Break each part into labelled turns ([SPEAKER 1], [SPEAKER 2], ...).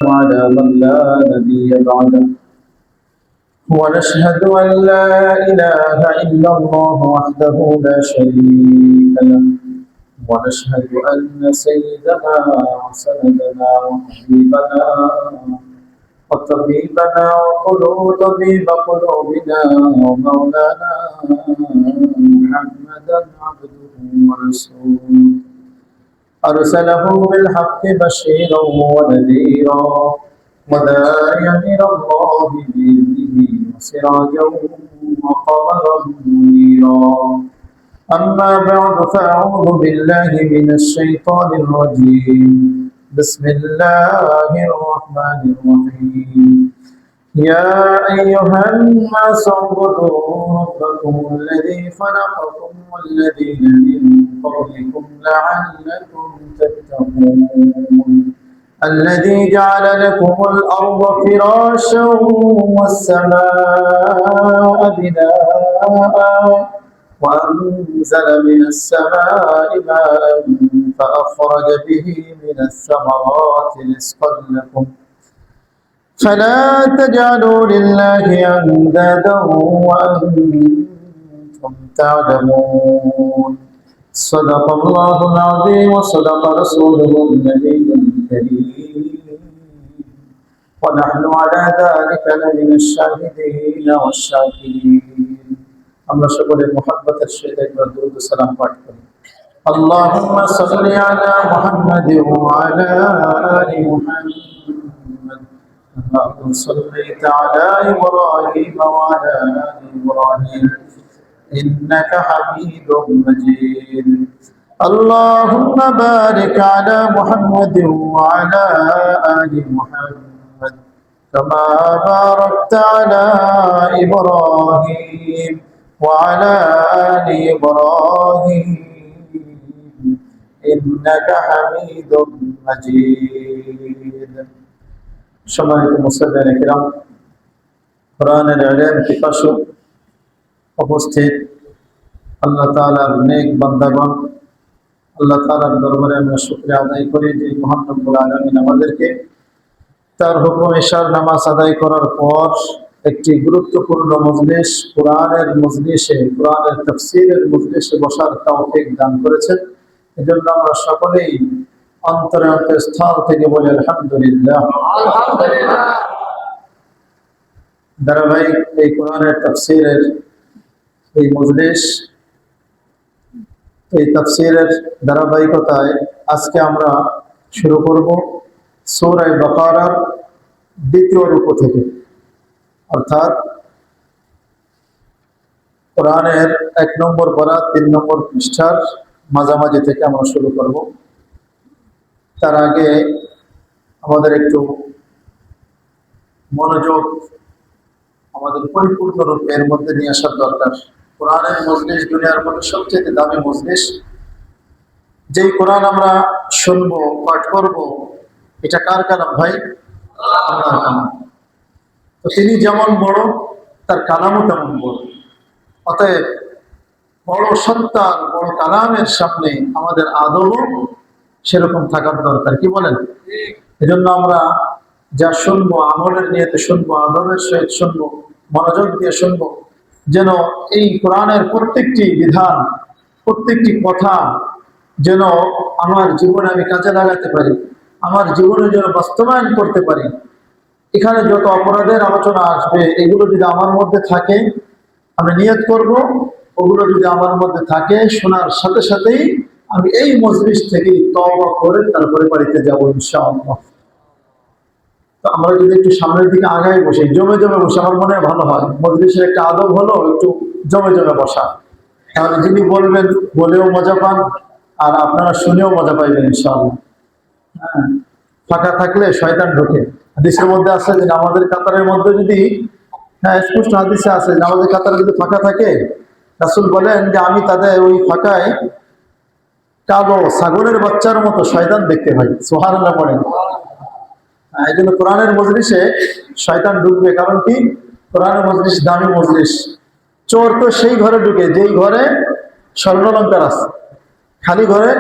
[SPEAKER 1] على من لا نبي بعده ونشهد أن لا إله إلا الله وحده لا شريك له ونشهد أن سيدنا وسندنا وحبيبنا وطبيبنا طبيب قلوبنا ومولانا محمدا عبده ورسوله أرسله بالحق بشيرا ونذيرا وداعيا إلى الله بإذنه وسراجا وقمرا منيرا أما بعد فأعوذ بالله من الشيطان الرجيم بسم الله الرحمن الرحيم يا أيها الناس اعبدوا ربكم الذي خلقكم والذين من قبلكم لعلكم تتقون الذي جعل لكم الأرض فراشا والسماء بناء وأنزل من السماء ماء فأخرج به من الثمرات رزقا لكم فلا تجعلوا لله أندادا وأنتم تعلمون صدق الله العظيم وصدق رسوله النبي الكريم ونحن على ذلك لمن الشاهدين والشاكرين আমরা সকলে মুহাব্বতের সাথে একবার দরুদ সালাম পাঠ করি اللهم صل على محمد وعلى آل محمد كما صليت على إبراهيم وعلى آل إبراهيم إنك حميد مجيد اللهم بارك على محمد وعلى آل محمد كما باركت على إبراهيم وعلى آل إبراهيم إنك حميد مجيد সম্মানিত মুসল্লিয়ান কিরাম কোরআনের ইলম পিপাসু উপস্থিত আল্লাহ তাআলার নেক বান্দাগণ আল্লাহ তাআলার দরবারে আমরা শুকরিয়া আদায় করি যে মহান রব্বুল আলামিন আমাদেরকে তার হুকুম ইশার নামাজ আদায় করার পর একটি গুরুত্বপূর্ণ মজলিস কোরআনের মজলিসে কোরআনের তাফসীরের মজলিসে বসার তৌফিক দান করেছেন এজন্য আমরা সকলেই অন্তরে অন্তঃস্থল থেকে বলি আলহামদুলিল্লাহ আলহামদুলিল্লাহ ধারাবাহিক এই কোরআনের তাফসীরের এই মজলিস এই তাফসীরের ধারাবাহিকতায় আজকে আমরা শুরু করব সূরা বাকারার দ্বিতীয় রুকু থেকে অর্থাৎ কোরআনের 1 নম্বর পারা 3 নম্বর পৃষ্ঠার মাঝামাঝি থেকে আমরা শুরু করব তার আগে আমাদের একটু মনোযোগ আমাদের পরিপূর্ণ রূপে এর মধ্যে নিয়ে আসার দরকার কোরআনের মজলিস দুনিয়ার মধ্যে সবচেয়ে দামি মজলিস যেই কোরআন আমরা শুনবো পাঠ করব এটা কার কালাম ভাই আল্লাহর কালাম তো তিনি যেমন বড় তার কালামও তেমন বড় অতএব বড় সত্তার বড় কালামের সামনে আমাদের আদবও সেরকম থাকার দরকার কি বলেন এজন্য আমরা যা শুনবো আমলের নিয়তে শুনবো আদবের সহিত শুনবো মনোযোগ দিয়ে শুনবো যেন এই কোরআনের প্রত্যেকটি বিধান প্রত্যেকটি কথা যেন আমার জীবনে আমি কাজে লাগাতে পারি আমার জীবনে যেন বাস্তবায়ন করতে পারি এখানে যত অপরাধের আলোচনা আসবে এগুলো যদি আমার মধ্যে থাকে আমি নিয়ত করব ওগুলো যদি আমার মধ্যে থাকে শোনার সাথে সাথেই আমি এই মজলিস থেকে তওবা করে তারপরে বাড়িতে যাব ইনশাআল্লাহ তো আমরা যদি একটু সামনের দিকে আগায় বসে জমে জমে বসে আমার মনে হয় ভালো হয় মজলিসের একটা আদব হলো একটু জমে জমে বসা তাহলে যিনি বলবেন বলেও মজা পান আর আপনারা শুনেও মজা পাইবেন ইনশাআল্লাহ হ্যাঁ ফাঁকা থাকলে শয়তান ঢোকে হাদিসের মধ্যে আছে যে আমাদের কাতারের মধ্যে যদি হ্যাঁ স্পষ্ট হাদিসে আছে যে আমাদের কাতারে যদি ফাঁকা থাকে রাসূল বলেন যে আমি তাদের ওই ফাঁকায় কালো ছাগলের বাচ্চার মতো শয়তান দেখতে পাই সুবহানাল্লাহ পড়েন এই জন্য কোরআনের মজলিসে শয়তান ঢুকবে কারণ কি কোরআনের মজলিস দামি মজলিস চোর তো সেই ঘরে ঢুকে যেই ঘরে স্বর্ণলঙ্কার আছে খালি ঘরে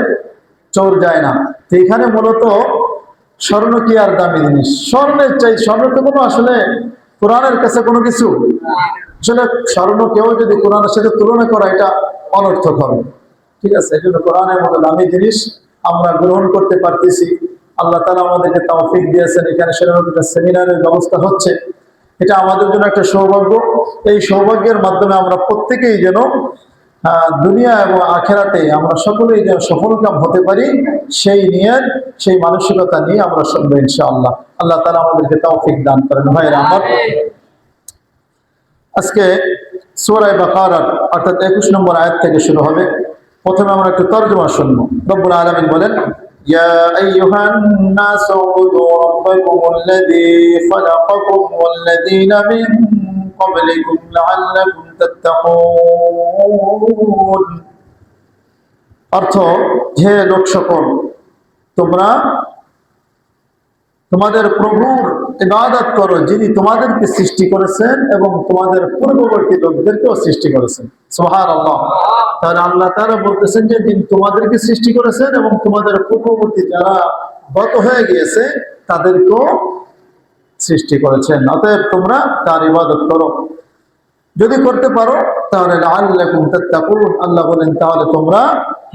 [SPEAKER 1] চোর যায় না তো এখানে মূলত স্বর্ণ কি আর দামি জিনিস? স্বর্ণের চাই, স্বর্ণ তো কোনো আসলে কোরআনের কাছে কোনো কিছু আসলে, স্বর্ণ কেউ যদি কোরআনের সাথে তুলনা করা এটা অনর্থক হবে। ঠিক আছে, এই জন্য কোরআনের মতো দামি জিনিস আমরা গ্রহণ করতে পারতেছি। আল্লাহ তাআলা আমাদেরকে তৌফিক দিয়েছেন, এখানে সেরকম একটা সেমিনারের ব্যবস্থা হচ্ছে, এটা আমাদের জন্য একটা সৌভাগ্য। এই সৌভাগ্যের মাধ্যমে আমরা প্রত্যেকেই যেন দুনিয়া এবং আখেরাতে আমরা সকলেই যেন সফলকাম হতে পারি, সেই নিয়ে সেই মানসিকতা নিয়ে আমরা শুনবো ইনশাআল্লাহ। আল্লাহ তাআলা আমাদেরকে তৌফিক দান করেন। ভাইরা আমার, আজকে সূরা বাকারা অর্থাৎ 21 নম্বর আয়াত থেকে শুরু হবে। প্রথমে আমরা একটু তরজমা শুনবো। রব্বুল আলামিন বলেন, ইয়া আইয়ুহান নাস উবুদু রাব্বাকুমুল্লাযী খালাকাকুম ওয়াল্লাযীনা মিন ক্বাবলিকুম লাআল্লাকুম তাত্তাকুন। অর্থ, হে লোক সকল, তোমরা তোমাদের প্রভুর ইবাদত করো, যিনি তোমাদেরকে সৃষ্টি করেছেন এবং তোমাদের পূর্ববর্তী লোকদেরকেও সৃষ্টি করেছেন। সুবহানাল্লাহ। তাহলে আল্লাহ তাআলা বলতেছেন যে যিনি তোমাদেরকে সৃষ্টি করেছেন এবং তোমাদের পূর্ববর্তী যারা গত হয়ে গিয়েছে তাদেরকেও সৃষ্টি করেছেন, অতএব তোমরা তার ইবাদত করো। যদি করতে পারো তাহলে লাআল্লাকুম তাত্তাকুন, আল্লাহ বলেন তাহলে তোমরা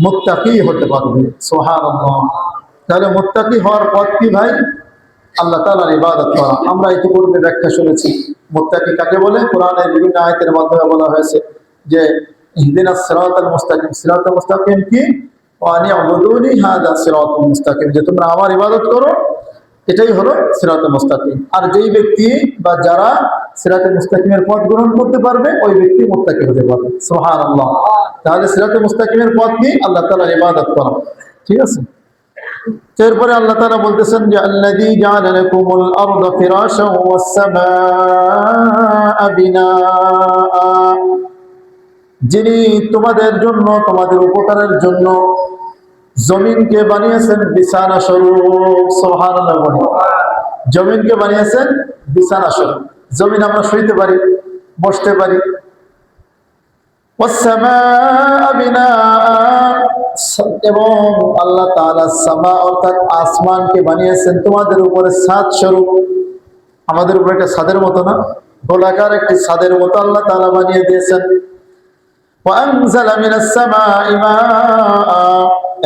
[SPEAKER 1] মুত্তাকি হতে পারবে। সুবহানাল্লাহ। তাহলে মুত্তাকি হওয়ার পথ কি ভাই? আল্লাহ তাআলার ইবাদত করা। আমরা ইতিপূর্বে ব্যাখ্যা শুনেছি মুত্তাকি কাকে বলে। কোরআনের বিভিন্ন আয়াতের মাধ্যমে বলা হয়েছে যে ইহদিনাস সিরাতাল মুস্তাকিম, সিরাতাল মুস্তাকিম কি? ওয়া আনি'বুদুনি হাযা সিরাতুল মুস্তাকিম, যে তোমরা আমার ইবাদত করো, এটাই হলো সিরাতুল মুস্তাকিম। আর যেই ব্যক্তি বা যারা সিরাতুল মুস্তাকিমের পথ গ্রহণ করতে পারবে ওই ব্যক্তি মুত্তাকি হতে পারবে। সুবহানাল্লাহ। তাহলে সিরাতুল মুস্তাকিমের পথ কি? আল্লাহ তাআলার ইবাদত করা। ঠিক আছে। এরপরে আল্লাহ তাআলা বলতেছেন যে আল্লাযী জাআলা লাকুমুল আরদা ফিরাশাও ওয়াস সামাআ বিনাআ, যিনি তোমাদের জন্য, তোমাদের উপকারের জন্য জমিনকে বানিয়েছেন বিছানা স্বরূপ। সুবহানাল্লাহ। জমিনকে বানিয়েছেন বিছানা স্বরূপ। জমিন আমরা শুইতে পারি, বসতে পারি। ওয়াস সামাআ বিনাআ, এবং আল্লাহ তাআলা সামা অর্থাৎ আসমানকে বানিয়েছেন তোমাদের উপরে ছাদ স্বরূপ। আমাদের উপরে একটা ছাদের মতো না, গোলাকার একটি ছাদের মতো আল্লাহ তাআলা বানিয়ে দিয়েছেন। ওয়া আনজালা মিনাস সামাই মাআ,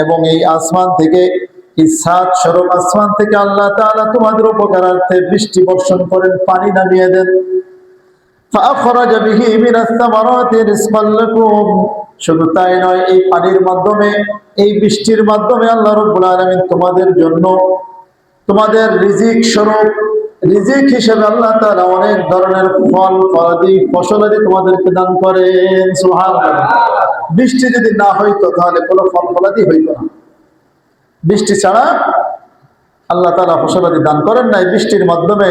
[SPEAKER 1] এবং এই আসমান থেকে, এই ছাদ স্বরূপ আসমান থেকে আল্লাহ তাআলা তোমাদের উপকারার্থে বৃষ্টি বর্ষণ করেন, পানি নামিয়ে দেন। ফাআখরাজা বিহি মিনাস সামারাতি রিজকান লাকুম, শুধু তাই নয়, এই পানির মাধ্যমে, এই বৃষ্টির মাধ্যমে আল্লাহ রাব্বুল আলামিন তোমাদের জন্য তোমাদের রিজিক স্বরূপ, রিজিক হিসেবে আল্লাহ তাআলা অনেক ধরনের ফল ফলাদি ফসলাদি তোমাদেরকে দান করেন। সুবহানাল্লাহ। বৃষ্টি যদি না হইতো তাহলে কোনো ফল ফলাদি হইতো না। বৃষ্টি ছাড়া আল্লাহ তাআলা ফসলাদি দান করেন নাই। বৃষ্টির মাধ্যমে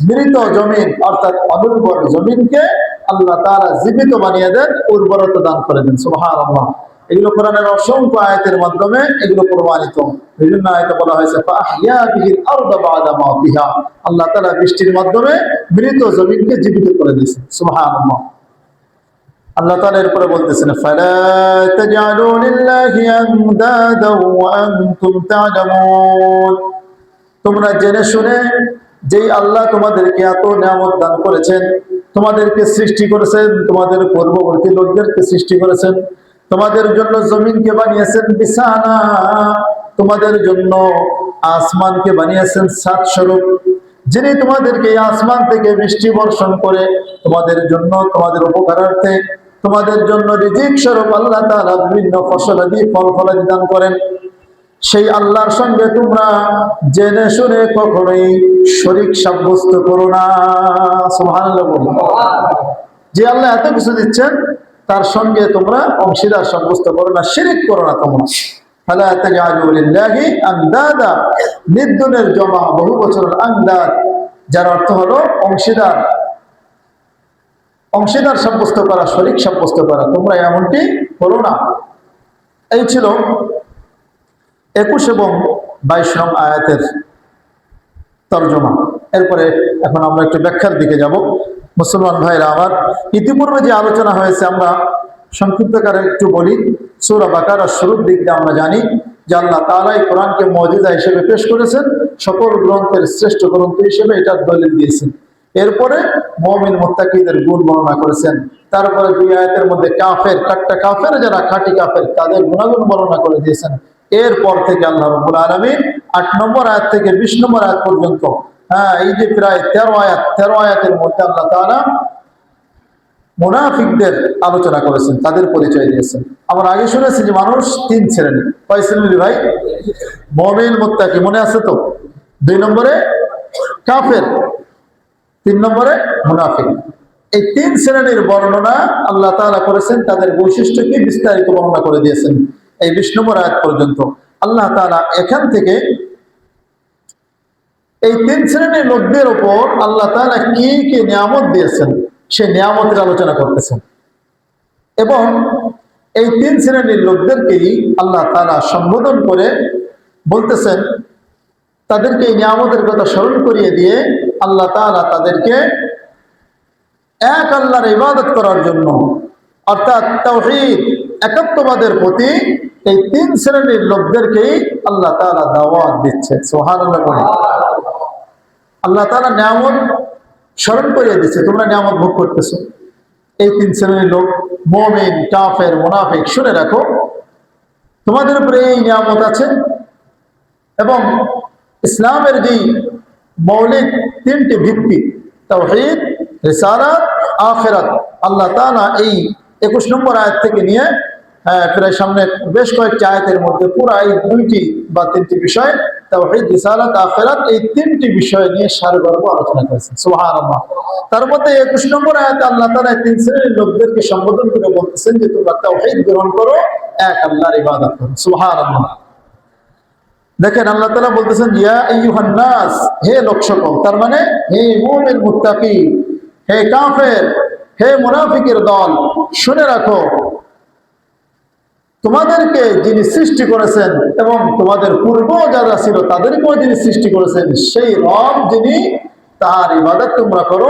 [SPEAKER 1] মৃত জমিন অর্থাৎ অনুর্বর জমিনকে আল্লাহ তাআলা জীবিত বানিয়ে দেন, উর্বরতা দান করে দেন। সুবহানাল্লাহ। এগুলো কোরআনের অসংখ্য আয়াতের মাধ্যমে এগুলো প্রমাণিত। বিভিন্ন আয়াতে বলা হয়েছে ফাআহইয়া বিহিল আরদা বা'দা মাউতিহা, আল্লাহ তাআলা বৃষ্টির মাধ্যমে মৃত জমিনকে জীবিত করে দিয়েছেন। সুবহানাল্লাহ। আল্লাহ তাআলা এরপরে বলতেছেন ফালা তাজআলু লিল্লাহি আনদাদা ওয়া আনতুম তা'লামুন, তোমরা জেনে শুনে, যেই আল্লাহ তোমাদেরকে এত নিয়ামত দান করেছেন, তোমাদেরকে সৃষ্টি করেছেন, তোমাদের পূর্ববর্তী লোকদেরকে সৃষ্টি করেছেন, তোমাদের জন্য জমিনকে বানিয়েছেন বিছানা, তোমাদের জন্য আসমানকে বানিয়েছেন ছাদ স্বরূপ, যিনি তোমাদেরকে আসমান থেকে বৃষ্টি বর্ষণ করে তোমাদের জন্য, তোমাদের উপকারার্থে, তোমাদের জন্য রিজিক স্বরূপ আল্লাহ তাআলা বিভিন্ন ফসলাদি ফল ফলাদি দান করেন। সেই আল্লাহর সঙ্গে তোমরা জেনে শুনে কখনোই শরীক সাব্যস্ত করো না। সুবহানাল্লাহ। যে আল্লাহ এত কিছু দিচ্ছেন তার সঙ্গে তোমরা অংশীদার সাব্যস্ত করো না, শিরক করো না তোমরা। ফালা তাজআলু লিল্লাহি আনদাদা, নিদ্দনের জমা বহু বছরের আনদাদ, যার অর্থ হলো অংশীদার, অংশীদার সাব্যস্ত করা, শরীক সাব্যস্ত করা, তোমরা এমনটি করো না। এই ছিল 21 এবং 22 নং আয়াতের তরজমা। এরপরে এখন আমরা একটু ব্যাখ্যার দিকে যাব। মুসলমান ভাইরা আমার, ইতিপূর্বে যে আলোচনা হয়েছে আমরা সংক্ষিপ্ত আকারে একটু বলি। সূরা বাকারার শুরুর দিক দিয়ে আমরা জানি যে আল্লাহ তাআলাই কোরআনকে মুজিজা হিসেবে পেশ করেছেন, সকল গ্রন্থের শ্রেষ্ঠ গ্রন্থ হিসেবে এটার দলিল দিয়েছেন। এরপরে মুমিন মুত্তাকিদের গুণ বর্ণনা করেছেন। তারপরে দুই আয়াতের মধ্যে কাফের, কাট্টা কাফের যারা খাঁটি কাফের তাদের গুণাগুণ বর্ণনা করে দিয়েছেন। এরপর থেকে আল্লাহ রাব্বুল আলামিন 8 নম্বর আয়াত থেকে 20 নম্বর আয়াত পর্যন্ত, এই যে প্রায় 13 আয়াতের মধ্যে আল্লাহ তাআলা মুনাফিকদের আলোচনা করেছেন, তাদের পরিচয় দিয়েছেন। আমরা আগে শুনেছি যে মানুষ 3 শ্রেণী। কয় শ্রেণী ভাই? মুমিন মুত্তাকি, মনে আছে তো? 2 নম্বরে কাফের, 3 নম্বরে মুনাফিক। এই 3 শ্রেণীর বর্ণনা আল্লাহ তাআলা করেছেন, তাদের বৈশিষ্ট্য কি বিস্তারিত বর্ণনা করে দিয়েছেন। এই 20 নম্বর আয়াত পর্যন্ত আল্লাহ তাআলা এখান থেকে এই 3 শ্রেণীর লোকদের উপর আল্লাহ তাআলা কি কি নিয়ামত দিয়েছেন সেই নিয়ামতের আলোচনা করতেছেন, এবং এই 3 শ্রেণীর লোকদেরকেই আল্লাহ তাআলা সম্বোধন করে বলতেছেন, তাদেরকে এই নিয়ামতের কথা স্মরণ করিয়ে দিয়ে আল্লাহ তাআলা তাদেরকে এক আল্লাহর ইবাদত করার জন্য, অর্থাৎ তাওহীদ একাত্মবাদের প্রতি এই 3 শ্রেণীর লোকদেরকেই আল্লাহ তাআলা দাওয়াত দিচ্ছে। সুবহানাল্লাহ। আল্লাহ তাআলা নিয়ামত স্মরণ করিয়ে দিচ্ছে, তোমরা নিয়ামত ভোগ করতেছো। এই 3 শ্রেণীর লোক মুমিন, কাফের, মুনাফিক, শুনে রাখো তোমাদের উপরে এই নিয়ামত আছে, এবং ইসলামের যে মৌলিক 3টি ভিত্তি তাওহীদ, রিসালাত, আখিরাত, আল্লাহ তাআলা এই 21 নম্বর আয়াত থেকে নিয়ে প্রায় সামনে বেশ কয়েকটি আয়াতের মধ্যে পুরো এই 2টি বা 3টি বিষয় তাওহীদ, রিসালাত, আখিরাত, এই 3টি বিষয় নিয়ে সারগর্ভ আলোচনা করেছেন। সুবহানাল্লাহ। তার মধ্যে 21 নম্বর আয়াতে আল্লাহ তাআলা 3 শ্রেণীর লোকদেরকে সম্বোধন করে বলতেছেন যে তোমরা তাওহীদ গ্রহণ করো, এক আল্লাহর ইবাদত করো। সুবহানাল্লাহ। দেখেন আল্লাহ তাআলা বলতেছেন ইয়া আইয়ুহান নাস, হে লোক সকল, তার মানে হে মুমিন মুত্তাকি, হে কাফের, হে মুনাফিকের দল, শুনে রাখো তোমাদেরকে যিনি সৃষ্টি করেছেন এবং তোমাদের পূর্ব যারা ছিল তাদেরকেও যিনি সৃষ্টি করেছেন সেই রব যিনি, তার ইবাদত তোমরা করো,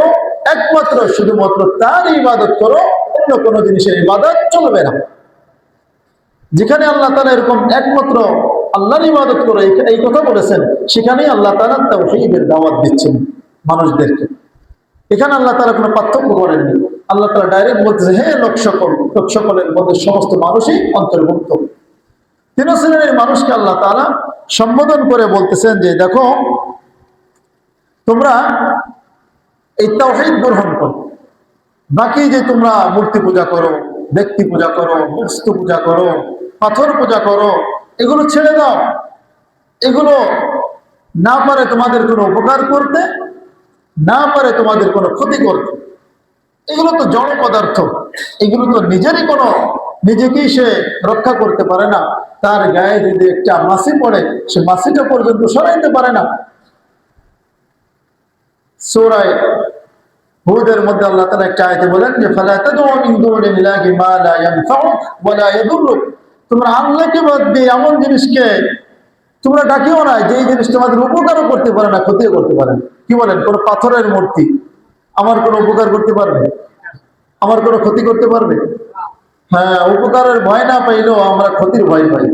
[SPEAKER 1] একমাত্র শুধুমাত্র তার ইবাদত করো, অন্য কোনো জিনিসের ইবাদত চলবে না। যেখানে আল্লাহ তাআলা এরকম একমাত্র আল্লাহর ইবাদত করো এই কথা বলেছেন, সেখানেই আল্লাহ তাআলা তাওহীদের দাওয়াত দিচ্ছেন মানুষদেরকে। এখানে আল্লাহ তাআলা কোনো পার্থক্য করেননি। আল্লাহ তাআলা ডাইরেক্ট বলতেছে হে লোক সকল, লোক সকলের মধ্যে সমস্ত মানুষই অন্তর্ভুক্ত। 3 শ্রেণীর মানুষকে আল্লাহ তাআলা সম্বোধন করে বলতেছেন যে দেখো তোমরা এই তাওহীদ গ্রহণ করো, বাকি যে তোমরা মূর্তি পূজা করো, ব্যক্তি পূজা করো, বস্তু পূজা করো, পাথর পূজা করো, এগুলো ছেড়ে দাও। এগুলো না পারে তোমাদের কোনো উপকার করতে, না পারে তোমাদের কোনো ক্ষতি করতে। এগুলো তো জড় পদার্থ, এগুলো তো নিজেকেই সে রক্ষা করতে পারে না। তার গায়ে যদি একটা মাছি পড়ে সে মাছিটা পর্যন্ত সরাইতে পারে না। সূরা হুদের মধ্যে আল্লাহ তাআলা একটা আয়াতে বলেন যে ফালা তাদউ মিন দুনিল্লাহি মা লা ইয়ানফাউক ওয়া লা ইয়াদুররুক, তোমরা আল্লাহকে বাদ দিয়ে এমন জিনিসকে তোমরা ডাকিও না যে এই জিনিস তোমাদের উপকারও করতে পারে না, ক্ষতিও করতে পারে না। কি বলেন? কোন পাথরের মূর্তি আমার কোনো উপকার করতে পারবে? আমার কোনো ক্ষতি করতে পারবে? হ্যাঁ, উপকারের ভয় না পাইলেও আমরা ক্ষতির ভয় পাই।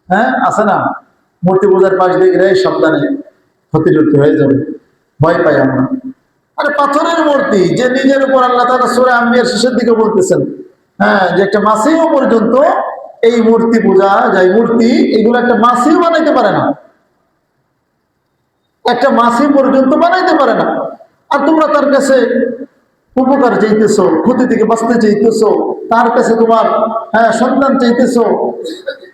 [SPEAKER 1] হ্যাঁ, আছে না? মূর্তি পূজার পাশ দিয়ে গেলে সাবধানে ক্ষতি হয়ে যাবে, ভয় পাই আমরা। আরে পাথরের মূর্তি যে নিজের উপর আল্লাহ তাআলা সূরা আম্বিয়ার শেষের দিকে বলতেছেন, হ্যাঁ, যে একটা মাছিও পর্যন্ত এই মূর্তি পূজা, যাই মূর্তি, এগুলো একটা মাছিও বানাইতে পারে না, একটা মাছি পর্যন্ত বানাইতে পারে না। আর তোমরা তার কাছে উপকার চাইতেছো, ক্ষতি থেকে বাঁচতে চাইতেছো, তার কাছে তোমার সন্তান চাইতেছো,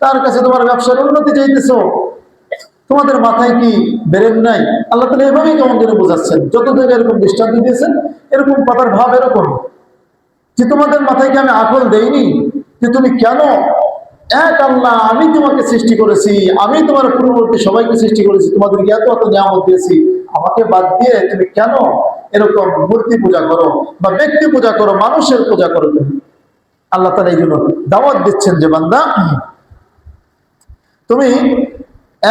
[SPEAKER 1] তার কাছে তোমার ব্যবসার উন্নতি চাইতেছো। তোমাদের মাথায় কি বেরেন নাই? আল্লাহ তাআলা এভাবেই কেমন করে বোঝাচ্ছেন, যত জায়গায় এরকম দৃষ্টান্ত দিয়েছেন, এরকম কথার ভাব এরকম যে তোমাদের মাথায় কি আমি আকল দেইনি যে তুমি কেন এক আল্লাহ, আমি তোমাকে সৃষ্টি করেছি, আমি তোমার পূর্ববর্তী সবাইকে সৃষ্টি করেছি, তোমাদেরকে এত এত নিয়ামত দিয়েছি, আমাকে বাদ দিয়ে তুমি কেন এরকম মূর্তি পূজা করো বা ব্যক্তি পূজা করো, মানুষের পূজা করো? তুমি আল্লাহ তাআলা এই জন্য দাওয়াত দিচ্ছেন যে বান্দা তুমি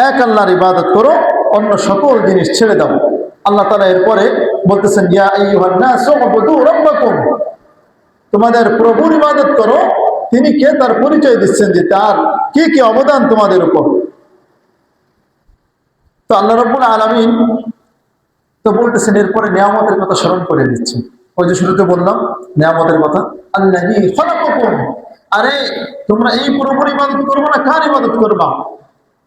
[SPEAKER 1] এক আল্লাহর ইবাদত করো, অন্য সকল জিনিস ছেড়ে দাও। আল্লাহ তাআলা এরপরে বলতেছেন ইয়া আইয়ুহান নাস উবুদু রাব্বাকুম, তোমাদের প্রভুর ইবাদত করো। তিনি কে? তার পরিচয় দিচ্ছেন যে তার কি কি অবদান তোমাদের উপর। তো আল্লাহ রাব্বুল আলামিন তো বলতেছেন, এরপরে নিয়ামতের কথা স্মরণ করে দিচ্ছেন। ওই যে শুরুতে বললাম নিয়ামতের কথা, আল্লাযী খালাকাকুম, আরে তোমরা এই পুরোপুরি ইবাদত করবে না, কার ইবাদত করবা?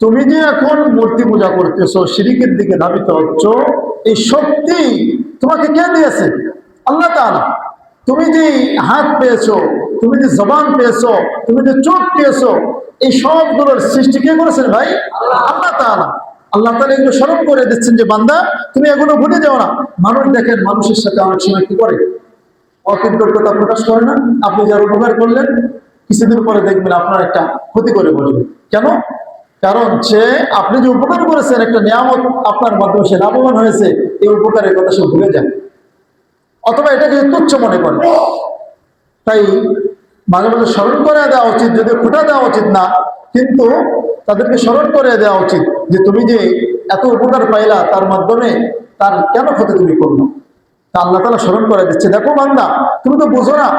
[SPEAKER 1] তুমি যে এখন মূর্তি পূজা করতেছো, শিরকের দিকে ধাবিত হচ্ছ, এই শক্তি তোমাকে কে দিয়েছে? আল্লাহ তাআলা। তুমি যে হাত পেয়েছো, তুমি যে জবান পেয়েছো, তুমি যে চোখ পেয়েছো, এই সবগুলোর সৃষ্টি কে করেছেন ভাই? আল্লাহ তাআলা। আল্লাহ তাআলা এগুলো স্মরণ করে দিচ্ছেন যে বান্দা তুমি এগুলো ভুলে যাও না। মানুষ দেখেন, মানুষের সাথে অনেক সময় কি করে, অকৃতজ্ঞতা প্রকাশ করে না। আপনি যার উপকার করলেন, কিছুদিন পরে দেখবেন আপনার একটা ক্ষতি করে বসবে। কেন? কারণ সে, আপনি যে উপকার করেছেন, একটা নিয়ামত আপনার মাধ্যমে সে লাভবান হয়েছে, এই উপকারের কথা সে ভুলে যায়, অথবা এটাকে তুচ্ছ মনে করে। তাই মাঝে মাঝে স্মরণ করে দেওয়া উচিত, যদি খোটা দেওয়া উচিত না, কিন্তু তাদেরকে স্মরণ করে দেওয়া উচিত যে তুমি যে এত উপকার পাইলা, তার মাধ্যমে তার কেন ক্ষতি তুমি করলো। তা আল্লাহ তাআলা স্মরণ করে দিচ্ছে, দেখো বান্দা, তুমি তো বুঝো না,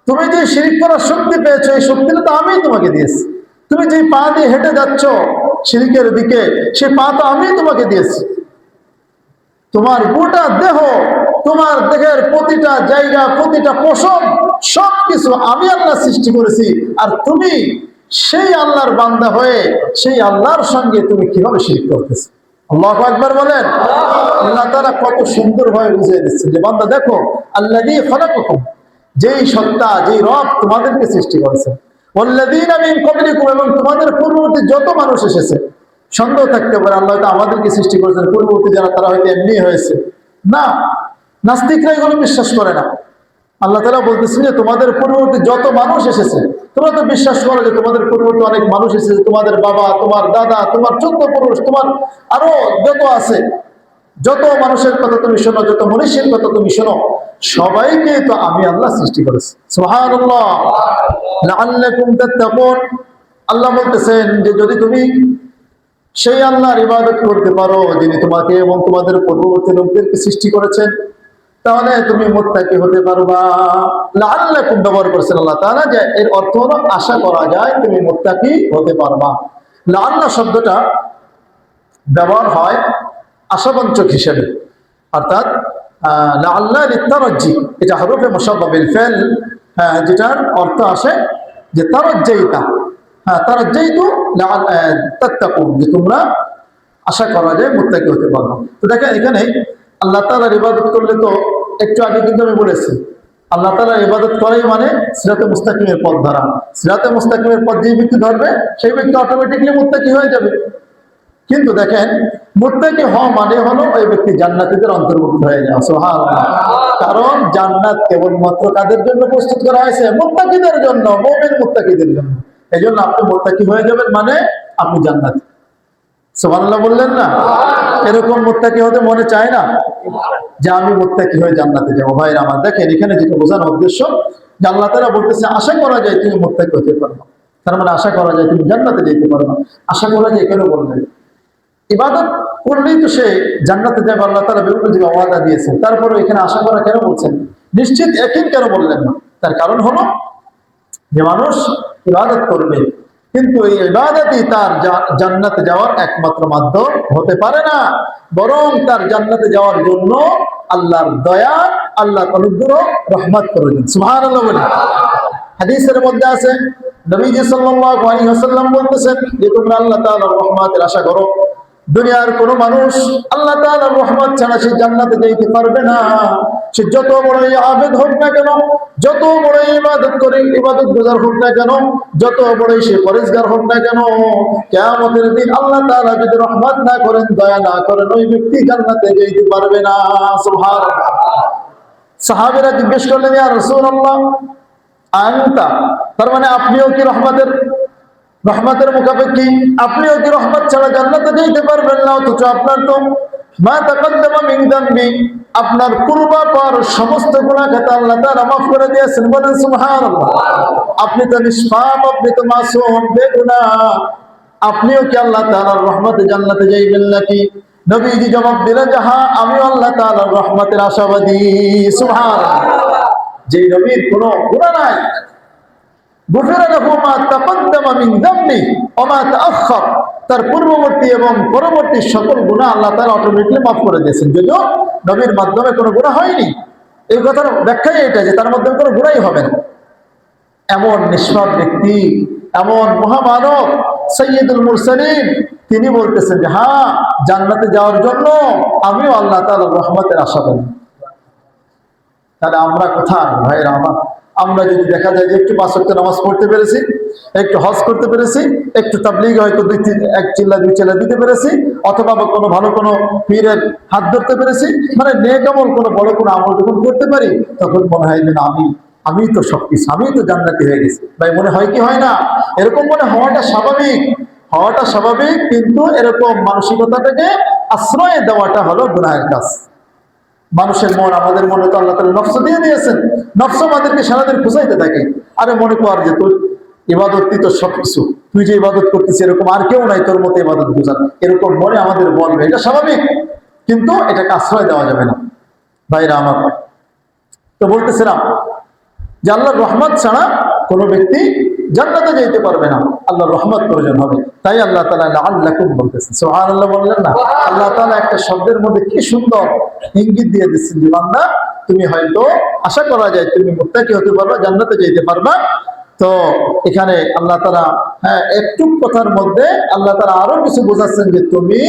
[SPEAKER 1] তুমি যে শিরক করার শক্তি পেয়েছো, এই শক্তিটা তো আমিই তোমাকে দিয়েছি। তুমি যে পা দিয়ে হেঁটে যাচ্ছ শিরকের দিকে, সে পা তো আমিই তোমাকে দিয়েছি। তোমার গোটা দেহ, তোমার দেহের প্রতিটা জায়গা, প্রতিটা পশম, সবকিছু আমি আল্লাহ সৃষ্টি করেছি। আর তুমি সেই আল্লাহর বান্দা হয়ে সেই আল্লাহর সঙ্গে তুমি কিভাবে শিরক করতেছো? আল্লাহু আকবার বলেন। আল্লাহ তাআলা কত সুন্দরভাবে বুঝিয়ে দিচ্ছেন যে বান্দা দেখো, আল্লাযী খালাকাকুম, যেই সত্তা, যেই রব তোমাদেরকে সৃষ্টি করেছে, ওয়াল্লাযীনা মিন ক্বাবলিকুম, এবং তোমাদের পূর্ববর্তী যত মানুষ এসেছে। সন্দেহ থাকতে পারে আল্লাহ হয়তো আমাদেরকে সৃষ্টি করেছেন, পূর্ববর্তী যারা তারা হয়তো এমনি হয়েছে। না, নাস্তিকরা এগুলো বিশ্বাস করে না। আল্লাহ তাআলা বলতেছেন যে তোমাদের পূর্ববর্তী যত মানুষ এসেছে, তোমরা তো বিশ্বাস করো যে তোমাদের পূর্ববর্তী অনেক মানুষ এসেছে, তোমাদের বাবা, তোমার দাদা, তোমার 14 পুরুষ, তোমার আরো যত আছে, যত মানুষের কথা তুমি শোনো, যত মনীষীর কথা তুমি শোনো, সবাইকে তো আমি আল্লাহ সৃষ্টি করেছি। সুবহানাল্লাহ। লাআল্লাকুম তাত্তাকুন, আল্লাহ বলতেছেন যে যদি তুমি সেই আল্লাহর ইবাদত করতে পারো যিনি তোমাকে এবং তোমাদের পূর্ববর্তী লোকদেরকে সৃষ্টি করেছেন, তাহলে তুমি মুত্তাকি হতে পারবা। লাআল্লাকুম ব্যবহার করেছেন আল্লাহ তাআলা, যে এর অর্থ হলো আশা করা যায় তুমি মুত্তাকি হতে পারবা। লাআল্লাহ শব্দটা ব্যবহার হয় আশাবাঞ্চক হিসেবে, অর্থাৎ লাআল্লা লিতারাজ্জি, এটা হরফে মুশাব্বাহ বিল ফা'ল, যেটার অর্থ আসে যে তারাজ্জাইতা, তারাজ্জাইতু তাত্তাকুন, যে তোমরা আশা করা যায় মুত্তাকি হতে পারবে। তো দেখেন এখানে আল্লাহ তাআলার ইবাদত করলে, তো একটু আগে কিন্তু আমি বলেছি, আল্লাহ তাআলার ইবাদত করাই মানে সিরাতে মুস্তাকিমের পথ ধরা। সিরাতে মুস্তাকিমের পথ যে ব্যক্তি ধরবে, সেই ব্যক্তি অটোমেটিকলি মুত্তাকি হয়ে যাবে। কিন্তু দেখেন, মুত্তাকি হওয়া মানে হলো ওই ব্যক্তি জান্নাতীদের অন্তর্ভুক্ত হয়ে যাওয়া। সুবহানাল্লাহ। কারণ জান্নাত কেবলমাত্র কাদের জন্য প্রস্তুত করা হয়েছে? মুত্তাকিদের জন্য, মুমিন মুত্তাকিদের জন্য। এই জন্য আপনি মুত্তাকি হয়ে যাবেন মানে আপনি জান্নাতি। সুবহানাল্লাহ বললেন না? এরকম মুত্তাকি হতে মনে চায় না যে আমি মুত্তাকি হয়ে জান্নাতে যাবো? ভাইরা আমার, দেখেন এখানে যেটা বোঝানোর উদ্দেশ্য, যে আল্লাহ তাআলা বলতেছে আশা করা যায় তুমি মুত্তাকি হতে পারবে, তার মানে আশা করা যায় তুমি জান্নাতে যেতে পারবে। আশা করা যায় কেন বললেন? ইবাদত করলেই তো সে জান্নাতে যাবে, আল্লাহ তাআলা বিভিন্ন জায়গায় ওয়াদা দিয়েছেন। তারপরে এখানে আশা করা কেন বলছেন? নিশ্চিত ইয়াকিন কেন বললেন না? তার কারণ হলো যে মানুষ ইবাদত করবে, কিন্তু এই ইবাদতই তার জান্নাতে যাওয়ার একমাত্র মাধ্যম হতে পারে না, বরং তার জান্নাতে যাওয়ার জন্য আল্লাহর দয়া, আল্লাহর অনুগ্রহ, রহমত প্রয়োজন। সুবহানাল্লাহ বলে হাদিসের মধ্যে আছে, নবীজি সাল্লাল্লাহু আলাইহি ওয়াসাল্লাম বলতেছেন যে তোমরা আল্লাহ তাআলার রহমতের আশা করো। দুনিয়ার কোনো মানুষ আল্লাহ তাআলার রহমত ছাড়া সে জান্নাতে যেতে পারবে না। সে যত বড়ই আবেদ হোক না কেন, যত বড়ই ইবাদত করে ইবাদত গুজার হোক না কেন, যত বড়ই সে পরেজগার হোক না কেন, কিয়ামতের দিন আল্লাহ তাআলা যদি রহমত না করেন, দয়া না করেন, ওই ব্যক্তি জান্নাতে যেতে পারবে না। সুবহানাল্লাহ। সাহাবীরা জিজ্ঞেস করলেন, ইয়া রাসূলুল্লাহ আনতা, তার মানে আপনিও কি রহমতের মুখাপেক্ষী? আপনিও কি রহমত ছাড়া জান্নাতে যেতে পারবেন না? অথচ আপনার তো মা তাকাদ্দামা মিন যামবি, আপনার পূর্বাপর সমস্ত গুনাহ খাতা আল্লাহ তাআলা মাফ করে দিয়েছেন। বলেন সুবহানাল্লাহ। আপনি তো নিষ্পাপ, আপনি তো মাসুম, বেগুনাহ, আপনিও কি আল্লাহ তাআলার রহমতে জান্নাতে যাইবেন নাকি? নবীজি জবাব দিলেন যে হ্যাঁ, আমিও আল্লাহ তাআলার রহমতের আশাবাদী। সুবহানাল্লাহ। যে নবীর কোনো গুনাহ নাই, গুফিরা লাহু মা তাকাদ্দামা মিন যামবি ওয়া মা তাআখার, তার পূর্ববর্তী এবং পরবর্তী সকল গুনাহ আল্লাহ তাআলা অটোমেটিক্যালি মাফ করে দিয়েছেন, যদিও নবীর মাধ্যমে কোনো গুনাহ হয়নি। এই কথার ব্যাখ্যাই এটা যে তার মাধ্যমে কোনো গুনাহই হবে না। এমন নিষ্পাপ ব্যক্তি, এমন মহামানব সৈয়দুল মুরসালিন, তিনি বলতেছেন যে হ্যাঁ, জান্নাতে যাওয়ার জন্য আমিও আল্লাহ তাআলার রহমতের আশা করি। তাহলে আমরা কোথায় ভাইরা আমার? আমরা যদি দেখা যায় যে একটু 5 ওয়াক্ত নামাজ পড়তে পেরেছি, একটু হজ করতে পেরেছি, একটু তাবলীগ হয়তো এক চিল্লা 2 চিল্লা দিতে পেরেছি, অথবা কোনো ভালো কোনো পীরের হাত ধরতে পেরেছি, মানে নেক আমল কোনো বড় কোনো আমল যখন করতে পারি, তখন মনে হয় যে আমি তো সবকিছু, আমি তো জান্নাতি হয়ে গেছি। ভাই মনে হয় কি হয় না? এরকম মনে হওয়াটা স্বাভাবিক, কিন্তু এরকম মানসিকতাটাকে আশ্রয় দেওয়াটা হলো গুনাহের কাজ। মানুষের মন, আমাদের মনে তো আল্লাহ তাআলা নফস দিয়ে দিয়েছেন, নফস আমাদেরকে সারাদিন খুঁজাইতে থাকে, আরে মনে কর যে তোর ইবাদতই তো সবকিছু, তুই যে ইবাদত করতেছিস এরকম আর কেউ নাই তোর মতো ইবাদত বুঝান, এরকম মনে আমাদের বলবে, এটা স্বাভাবিক, কিন্তু এটাকে আশ্রয় দেওয়া যাবে না। ভাইরা আমার, তো বলতেছিলাম যে আল্লাহর রহমত ছাড়া কোনো ব্যক্তি জান্নাতে যেতে পারবে না, আল্লাহর রহমত প্রয়োজন হবে। তাই আল্লাহ তাআলা লাআল্লাকুম বলতেছেন, সুবহানাল্লাহ বললেন না? আল্লাহ তাআলা একটা শব্দের মধ্যে কি সুন্দর ইঙ্গিত দিয়ে দিচ্ছেন যে বান্দা, তুমি হয়তো আশা করা যায় তুমি মুত্তাকি হতে পারবা, জান্নাতে যেতে পারবা। তো এখানে আল্লাহ তাআলা একটু কথার মধ্যে আল্লাহ তাআলা আরো কিছু বোঝাচ্ছেন যে তুমি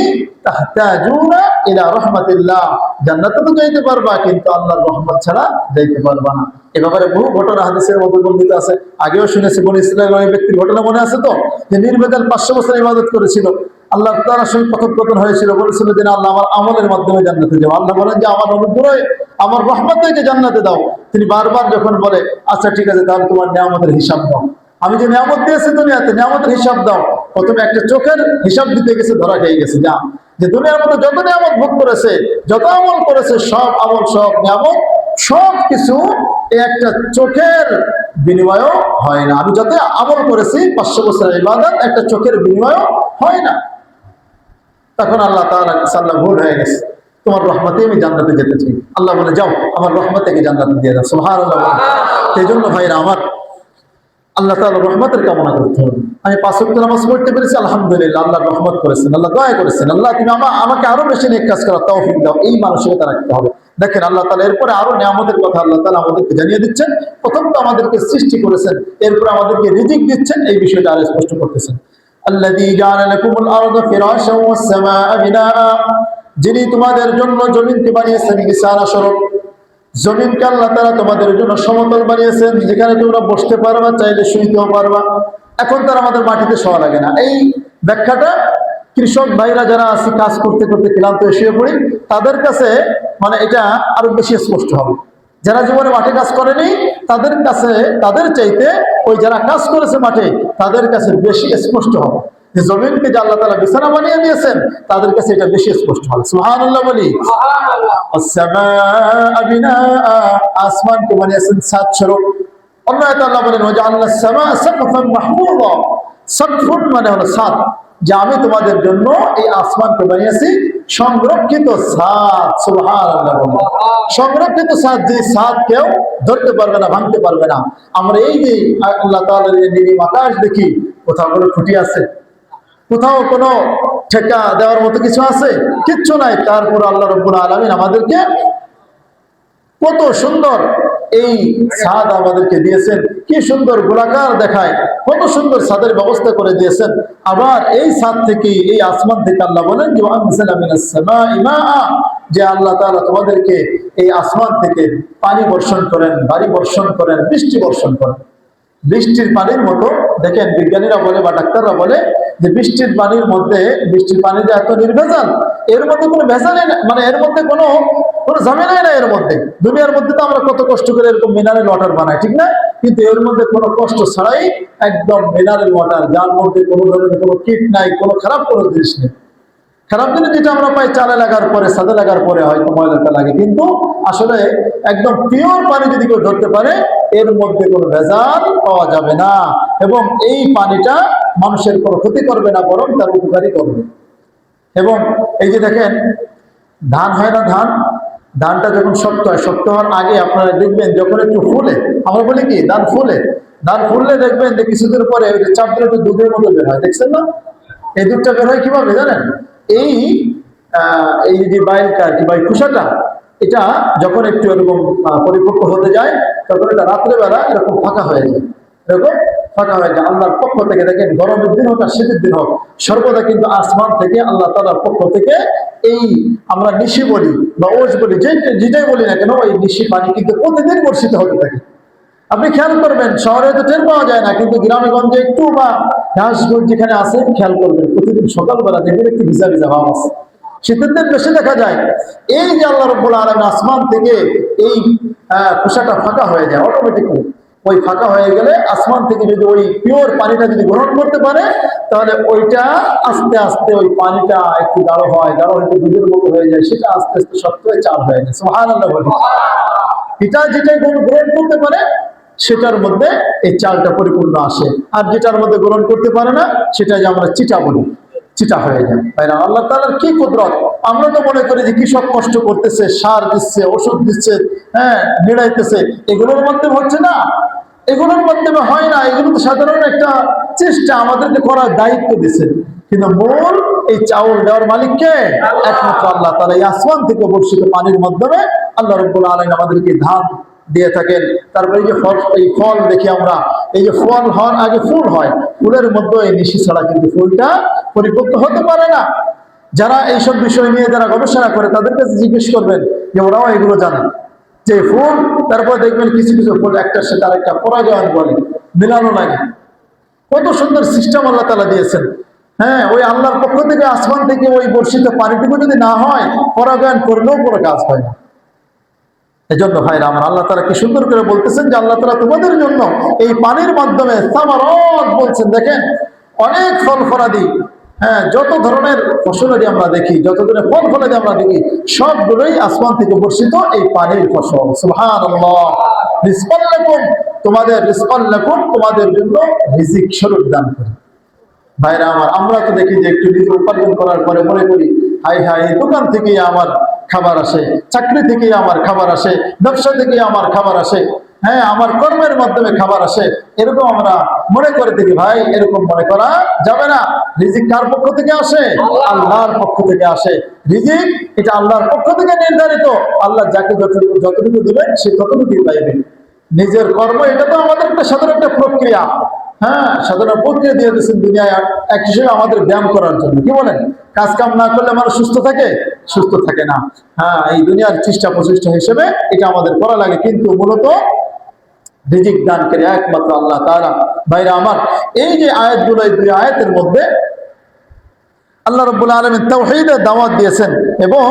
[SPEAKER 1] তাহতাজুনা ইলা রাহমাতিল্লাহ, জান্নাতে তো যেতে পারবা কিন্তু আল্লাহর রহমত ছাড়া যেতে পারবা না। এ ব্যাপারে বহু ঘটনা হাদিসের মধ্যে বর্ণিত আছে, আগেও শুনেছি। বনি ইসরাঈলের ওই ব্যক্তির ঘটনা মনে আছে তো, যে নির্বেজাল 500 বছর ইবাদত করেছিল, আল্লাহ তাআলার সঙ্গে কথোপকথন হয়েছিল, বলেছিল যে আল্লাহ আমার আমলের মাধ্যমে জান্নাতে যাও। আল্লাহ বলেন যে আমার অনুগ্রহে, আমার রহমত থেকে জান্নাতে দাও। তিনি বারবার যখন বলে আচ্ছা ঠিক আছে, তাহলে তোমার নিয়ামতের হিসাব দাও, আমি যে নিয়ামত দিয়েছি দুনিয়াতে, নিয়ামতের হিসাব দাও। প্রথমে একটা চোখের হিসাব দিতে গেছে, ধরা খেয়ে গেছে যে দুনিয়ার মধ্যে যত নিয়ামত ভোগ করেছে, যত আমল করেছে, সব আমল, সব নিয়ামত, সব কিছু একটা চোখের বিনিময় হয় না। আমি যত আমল করেছি 500 বছরের ইবাদত, একটা চোখের বিনিময় হয় না। তখন আল্লাহ তাআলা সাল্লাহ ভুল হয়ে গেছে, তোমার রহমতে আমি জান্নাতে যেতে চাই। আল্লাহ বলে যাও, আমার রহমত থেকে জান্নাতে দিয়ে দাও। সুবহানাল্লাহ। সেই জন্য ভাইরা আমার, আল্লাহ তাআলার রহমতের কামনা করতে হবে। আমি 5 ওয়াক্ত নামাজ পড়তে পেরেছি, আলহামদুলিল্লাহ, আল্লাহ রহমত করেছেন, আল্লাহ দয়া করেছেন, আল্লাহ তুমি আমাকে আরো বেশি নেক কাজ করার তৌফিক দাও, এই মানসিকতা রাখতে হবে। দেখেন আল্লাহ তাআলা এরপরে আরো নিয়ামতের কথা আল্লাহ তাআলা আমাদেরকে জানিয়ে দিচ্ছেন। প্রথম তো আমাদেরকে সৃষ্টি করেছেন, এরপর আমাদেরকে রিজিক দিচ্ছেন, এই বিষয়টা আরো স্পষ্ট করতেছেন। আল্লাযী জাআলা লাকুমুল আরদা ফিরাশাও ওয়াস সামাআ বিনাআ, যিনি তোমাদের জন্য জমিনকে বানিয়েছেন বিছানা স্বরূপ। জমিনকে আল্লাহ তাআলা তোমাদের জন্য সমতল বানিয়েছেন, যেখানে তোমরা বসতে পারবা, চাইলে শুইতেও পারবা। এখন তার আমাদের মাটিতে শোয়া লাগে না। এই ব্যাখ্যাটা কৃষক ভাইরা যারা আছে, কাজ করতে করতে ক্লান্ত শুয়ে পড়ি, তাদের কাছে মানে এটা আরো বেশি স্পষ্ট হবে। যারা জীবনে মাঠে কাজ করেনি তাদের কাছে, তাদের চাইতে ওই যারা কাজ করেছে মাঠে, তাদের কাছে বেশি স্পষ্ট হবে যে জমিনকে যে আল্লাহ তাআলা বিছানা বানিয়ে দিয়েছেন, তাদের কাছে এটা বেশি স্পষ্ট হবে। সুবহানাল্লাহ বলি। আসমানকে বানিয়েছেন ছাদ স্বরূপ। আল্লাহ তাআলা বলেন ওয়াজআলনাস সামাআ সাকফান মাহফুযা, সাকফুন মানে হলো ছাদ, যে আমি তোমাদের জন্য এই আসমানকে বানিয়েছি সংরক্ষিত ছাদ। সুবহানাল্লাহ। সংরক্ষিত ছাদ, যে ছাদ কেউ ধরতে পারবে না, ভাঙতে পারবে না। আমরা এই যে আল্লাহ তাআলার নীলিম আকাশ দেখি, কোথাও কোনো খুঁটি আছে? কোথাও কোনো ঠেকা দেওয়ার মতো কিছু আছে? কিচ্ছু নাই। তারপর আল্লাহ রাব্বুল আলামিন আমাদেরকে কত সুন্দর এই ছাদ আমাদেরকে দিয়েছেন, কি সুন্দর গোলাকার দেখায়, কত সুন্দর ছাদের ব্যবস্থা করে দিয়েছেন। আবার এই ছাদ থেকে, এই আসমান থেকে আল্লাহ বলেন যে আনজালা মিনাস সামাই মাআ, যে আল্লাহ তাআলা তোমাদেরকে এই আসমান থেকে পানি বর্ষণ করেন, বাড়ি বর্ষণ করেন, বৃষ্টি বর্ষণ করেন। বৃষ্টির পানির মতো, দেখেন বিজ্ঞানীরা বলে বা ডাক্তাররা বলে যে বৃষ্টির পানির মধ্যে, বৃষ্টির পানি যে এত নির্ভেজাল, এর মধ্যে কোনো ভেজালই না, মানে এর মধ্যে কোনো ঝামেলাই না। এর মধ্যে, দুনিয়ার মধ্যে তো আমরা কত কষ্ট করে এরকম মিনারেল ওয়াটার বানাই, ঠিক না? কিন্তু এর মধ্যে কোনো কষ্ট ছাড়াই একদম মিনারেল ওয়াটার, যার মধ্যে কোনো ধরনের কোনো কীট নাই, কোনো খারাপ কোনো জিনিস নেই। খারাপ জিনিস যেটা আমরা পাই চালে লাগার পরে, ছাদে লাগার পরে হয়তো ময়লাটা লাগে, কিন্তু আসলে একদম পিওর পানি যদি কেউ ধরতে পারে, এর মধ্যে কোনো ভেজাল পাওয়া যাবে না, এবং এই পানিটা মানুষের কোনো ক্ষতি করবে না, বরং তার উপকারী করবে। এবং এই যে দেখেন ধান হয় না, ধান ধানটা যখন শক্ত হয়, শক্ত হওয়ার আগে আপনারা দেখবেন যখন একটু ফুলে, আমরা বলি কি ধান ফুলে, ধান ফুললে দেখবেন যে কিছুদিন পরে ওই চাপ দিলে একটু দুধের মতো বের হয়, দেখছেন না? এই দুধটা বের হয় কিভাবে জানেন? এই এই যে বাইলটা কি বা খোসাটা, এটা যখন একটু এরকম পরিপক্ক হতে যায়, তখন এটা রাত্রেবেলা এরকম ফাঁকা হয়ে যায়, এরকম ফাঁকা হয়ে যায়। আল্লাহর পক্ষ থেকে দেখেন, গরমের দিন হোক আর শীতের দিন হোক, সর্বদা কিন্তু আসমান থেকে আল্লাহ তাআলার পক্ষ থেকে এই আমরা নিশি বলি বা ওজ বলি, যেটাই বলি না কেন, এই নিশি পানি কিন্তু প্রতিদিন বর্ষিত হতে থাকে। আপনি খেয়াল করবেন, শহরে তো টের পাওয়া যায় না, কিন্তু গ্রামে গঞ্জে একটু বা ঘাসগুড় যেখানে আছে খেয়াল করবেন, প্রতিদিন সকালবেলা দেখবেন একটু ভিজা ভিজা ভাব আছে। শীতের দিন বেশি দেখা যায়। এই যে আল্লাহ রাব্বুল আলামিন আসমান থেকে এই খোসাটা ফাঁকা হয়ে যায় অটোমেটিকলি। ওই ফাঁকা হয়ে গেলে আসমান থেকে যদি ওই পিওর পানিটা যদি গ্রহণ করতে পারে, তাহলে ওইটা আস্তে আস্তে ওই পানিটা একটু গাঢ় হয়, গাঢ় হয়তো দুধের মতো হয়ে যায়, সেটা আস্তে আস্তে শক্ত হয়ে চাল হয়ে যায়। সুবহানাল্লাহ বলি। এটা যেটাই গ্রহণ করতে পারে সেটার মধ্যে এই চালটা পরিপূর্ণ আসে, আর যেটার মধ্যে গ্রহণ করতে পারে না সেটা যে আমরা চিটা বলি, চিটা হয়ে যায়। তাই না? আল্লাহ তাআলার কি কুদরত! আমরা তো মনে করি যে কৃষক কষ্ট করতেছে, সার দিচ্ছে, ওষুধ দিচ্ছে, হ্যাঁ নিড়াইতেছে, এগুলোর মাধ্যমে হচ্ছে না, এগুলোর মাধ্যমে হয় না। এগুলো তো সাধারণ একটা চেষ্টা, আমাদেরকে করার দায়িত্ব দিচ্ছে, কিন্তু মূল এই চাউল দেওয়ার মালিককে একমাত্র আল্লাহ তাআলা। এই আসমান থেকে বর্ষিত পানির মাধ্যমে আল্লাহ রাব্বুল আলামিন আমাদেরকে ধান দিয়ে থাকেন। তারপরে এই যে ফল, এই ফল দেখি আমরা, এই যে ফল হওয়ার আগে ফুল হয়, ফুলের মধ্যে এই নিশি ছাড়া কিন্তু ফুলটা পরিপক্ক হতে পারে না। যারা এইসব বিষয় নিয়ে যারা গবেষণা করে তাদের কাছে জিজ্ঞেস করবেন, যে ওরাও এগুলো জানে যে ফুল, তারপর দেখবেন কিছু কিছু ফুল একটার সাথে আরেকটা পরাগায়ন বলে, মিলানো লাগে। কত সুন্দর সিস্টেম আল্লাহ তাআলা দিয়েছেন। হ্যাঁ, ওই আল্লাহর পক্ষ থেকে আসমান থেকে ওই বর্ষিত পানিটুকু যদি না হয়, পরাগায়ন করলেও কোনো কাজ হয় না। এজন্য ভাইরা আমার, আল্লাহ তাআলা কি সুন্দর করে বলতেছেন যে আল্লাহ তাআলা তোমাদের জন্য এই পানির মাধ্যমে সামারাত বলছেন, দেখেন অনেক ফল ফলাদি, হ্যাঁ যত ধরনের ফসলাদি আমরা দেখি, যত ধরনের ফল ফলাদি আমরা দেখি, সবগুলোই আসমান থেকে বর্ষিত এই পানির ফসল। সুবহানাল্লাহ। রিজকাল লাকুম, তোমাদের রিজকাল লাকুম, তোমাদের জন্য রিজিক স্বরূপ দান করে। ভাইরা আমার, আমরা তো দেখি যে একটু নিজে উপার্জন করার পরে মনে করি, হাই হাই এই দোকান থেকেই আমার খাবার আসে, চাকরি থেকেই আমার খাবার আসে, ব্যবসা থেকেই আমার খাবার আসে, হ্যাঁ আমার কর্মের মাধ্যমে খাবার আসে, এরকম আমরা মনে করে থাকি। ভাই, এরকম মনে করা যাবে না। রিজিক কার পক্ষ থেকে আসে? আল্লাহর পক্ষ থেকে আসে। রিজিক এটা আল্লাহর পক্ষ থেকে নির্ধারিত। আল্লাহ যাকে যতটুকু দিবেন সে ততটুকুই পাইবে। নিজের কর্ম এটা তো আমাদের একটা সাধারণ একটা প্রক্রিয়া, হ্যাঁ সাধারণ প্রক্রিয়া দিয়ে দিচ্ছেন দুনিয়ায় এক হিসেবে আমাদের ব্যায়াম করার জন্য। কি বলেন? কাজ কাম না করলে মানুষ সুস্থ থাকে? সুস্থ থাকে না। হ্যাঁ, এই দুনিয়ার চেষ্টা প্রচেষ্টা হিসেবে এটা আমাদের করা লাগে, কিন্তু মূলত রিজিক দান করে একমাত্র আল্লাহ তাআলা। ভাইরা আমার, এই যে আয়াতগুলো, এই দুই আয়াতের মধ্যে আল্লাহ রাব্বুল আলামিন তাওহীদের দাওয়াত দিয়েছেন, এবং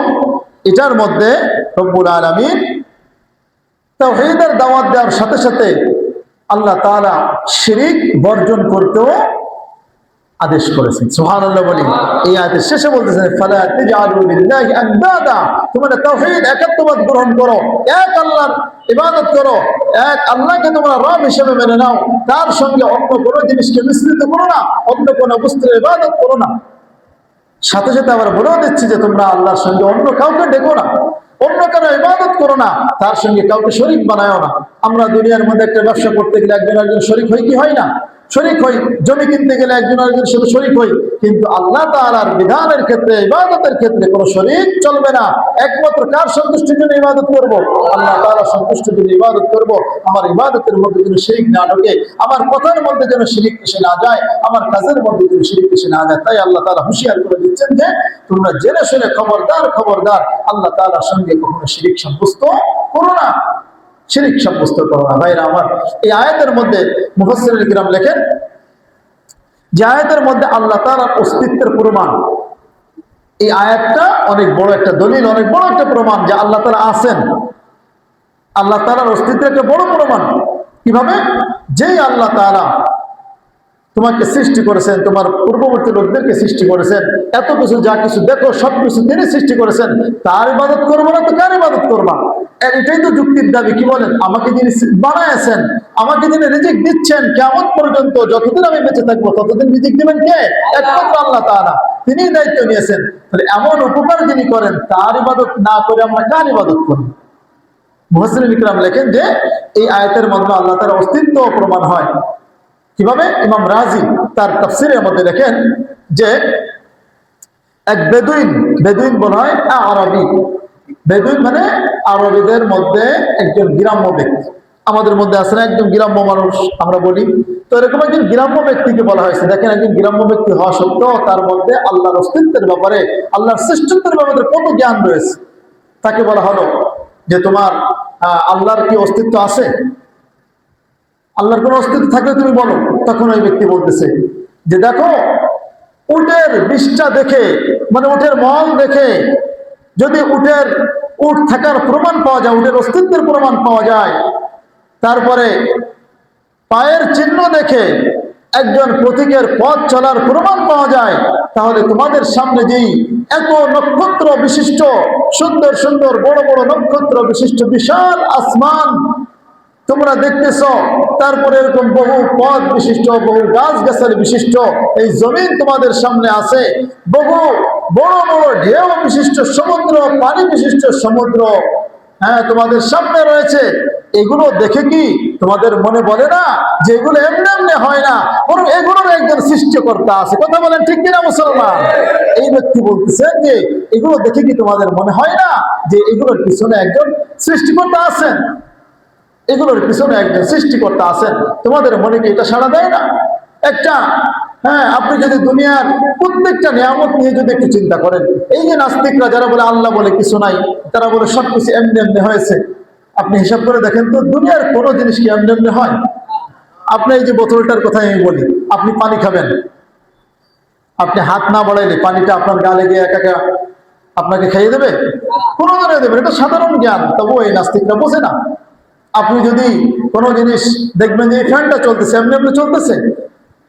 [SPEAKER 1] এটার মধ্যে রব্বুল আলামিন তাওহীদের দাওয়াত দেওয়ার সাথে সাথে আল্লাহ তাআলা শিরিক বর্জন করতেও আদেশ করেছেন। সুবহানাল্লাহ বলি। এই আয়াতের শেষে বলতেছেন, ফালা তাজআলু লিল্লাহি আনদাদা, তোমরা তাওহীদ একাত্মবাদ গ্রহণ করো, এক আল্লাহর ইবাদত করো, এক আল্লাহকে তোমরা রব হিসেবে মেনে নাও, তার সঙ্গে অন্য কোনো জিনিসকে মিশ্রিত করো না, অন্য কোনো বস্তুর ইবাদত করো না। সাথে সাথে আবার বলেও দিচ্ছি যে তোমরা আল্লাহর সঙ্গে অন্য কাউকে ডেকো না, অন্য কারো ইবাদত করো না, তার সঙ্গে কাউকে শরীক বানায়ও না। আমরা দুনিয়ার মধ্যে একটা ব্যবসা করতে গেলে একজন একজন শরীক হই কি হয় না? শরীক হই। জমি কিনতে গেলে একজন আরেকজনের সাথে শরীক হই। কিন্তু আল্লাহ তাআলার বিধানের ক্ষেত্রে, ইবাদতের ক্ষেত্রে কোনো শরীক চলবে না। একমাত্র কার সন্তুষ্টির জন্য ইবাদত করব? আল্লাহ তাআলার সন্তুষ্টির জন্য ইবাদত করব। আমার ইবাদতের মধ্যে যেন শিরিক না ঢোকে, আমার কথার মধ্যে যেন শিরিক এসে না যায়, আমার কাজের মধ্যে যেন শিরিক এসে না যায়। তাই আল্লাহ তাআলা হুঁশিয়ার করে দিচ্ছেন যে তোমরা জেনে শুনে খবরদার, খবরদার আল্লাহ তাআলার সঙ্গে কখনো শিরিক সাব্যস্ত করো না, শিরিক সাব্যস্ত করো না। ভাইরা আমার, এই আয়াতের মধ্যে মুফাসসিরুল কিরাম লেখেন যে আয়াতের মধ্যে আল্লাহ তাআলার অস্তিত্বের প্রমাণ। এই আয়াতটা অনেক বড় একটা দলিল, অনেক বড় একটা প্রমাণ যে আল্লাহ তাআলা আছেন। আল্লাহ তাআলার অস্তিত্বের একটা বড় প্রমাণ। কিভাবে? যেই আল্লাহ তাআলা তোমাকে সৃষ্টি করেছেন, তোমার পূর্ববর্তী লোকদেরকে সৃষ্টি করেছেন, এত কিছু যা কিছু দেখো সবকিছু তিনি সৃষ্টি করেছেন, তার ইবাদত করবো না তো কার ইবাদত করবা? এটাই তো যুক্তির দাবি। কি বলেন? আমাকে যিনি বানাইছেন, আমাকে যিনি রিজিক দিচ্ছেন কিয়ামত পর্যন্ত, যতদিন আমি বেঁচে থাকবো ততদিন রিজিক দিবেন কে? একমাত্র আল্লাহ তাআলা। তিনিই দায়িত্ব নিয়েছেন। তাহলে এমন উপকার যিনি করেন, তার ইবাদত না করে আমরা কার ইবাদত করব? মুফাসসিরিন ইকরাম লেখেন যে এই আয়াতের মধ্যে আল্লাহ তাআলার অস্তিত্ব প্রমাণ হয়। কিভাবে? ইমাম রাজি তার তাফসীরের মধ্যে লেখেন যে এক বেদুইন বলা হয় আরবি। বেদুইন মানে আরবিদের মধ্যে একজন গ্রাম্য ব্যক্তি। আমাদের মধ্যে আছে না একজন গ্রাম্য মানুষ আমরা বলি, তো এরকম একজন গ্রাম্য ব্যক্তিকে বলা হয়েছে। দেখেন, একজন গ্রাম্য ব্যক্তি হওয়া সত্ত্বেও তার মধ্যে আল্লাহর অস্তিত্বের ব্যাপারে, আল্লাহর শ্রেষ্ঠত্বের ব্যাপারে কত জ্ঞান রয়েছে। তাকে বলা হলো যে তোমার আল্লাহর কি অস্তিত্ব আছে? আল্লাহর কোন অস্তিত্ব থাকলে তুমি বলো। তখন ওই ব্যক্তি বলতেছে যে দেখো, উটের বিষ্ঠা দেখে, মানে উটের মল দেখে যদি উট থাকার প্রমাণ পাওয়া যায়, উটের অস্তিত্বের প্রমাণ পাওয়া যায়, তারপরে পায়ের চিহ্ন দেখে একজন পথিকের পথ চলার প্রমাণ পাওয়া যায়, তাহলে তোমাদের সামনে যেই এত নক্ষত্র বিশিষ্ট, সুন্দর সুন্দর বড় বড় নক্ষত্র বিশিষ্ট বিশাল আসমান তোমরা দেখতেছ, তারপরে এরকম বহু পথ বিশিষ্ট, বহু গাছ গাছালি বিশিষ্ট এই জমিন তোমাদের সামনে আছে, বহু বড় বড় ঢেউ বিশিষ্ট সমুদ্র, পানি বিশিষ্ট সমুদ্র তোমাদের সামনে রয়েছে। এগুলো দেখে কি তোমাদের মনে বলে না যে এগুলো এমনি এমনি হয় না, বরং এগুলোর একজন সৃষ্টিকর্তা আছে? কথা বলেন ঠিক কিনা মুসলমান? এই ব্যক্তি বলতেছেন যে এগুলো দেখে কি তোমাদের মনে হয় না যে এগুলোর পিছনে একজন সৃষ্টিকর্তা আছেন? এগুলোর পিছনে একজন সৃষ্টিকর্তা আছেন। তোমাদের মনে কি এটা সাড়া দেয় না? একটা আপনি যদি দুনিয়ার প্রত্যেকটা নিয়ামত নিয়ে যদি একটু চিন্তা করেন, এই যে নাস্তিকরা যারা বলে আল্লাহ বলে কিছু নাই, তারা বলে সবকিছু এমনি এমনি হয়েছে, আপনি হিসাব করে দেখেন তো দুনিয়ার কোনো জিনিস কি এমনি এমনি হয়? আপনি এই যে বোতলটার কথা আমি বলি, আপনি পানি খাবেন, আপনি হাত না বাড়াইলে পানিটা আপনার গালে গিয়ে একা আপনাকে খাইয়ে দেবে? কোনো ধরনের দেবে? এটা সাধারণ জ্ঞান, তবুও এই নাস্তিকরা বোঝে না। আপনি যদি কোনো জিনিস দেখবেন যে এই ফ্যানটা চলতেছে, এমনি এমনি চলতেছে,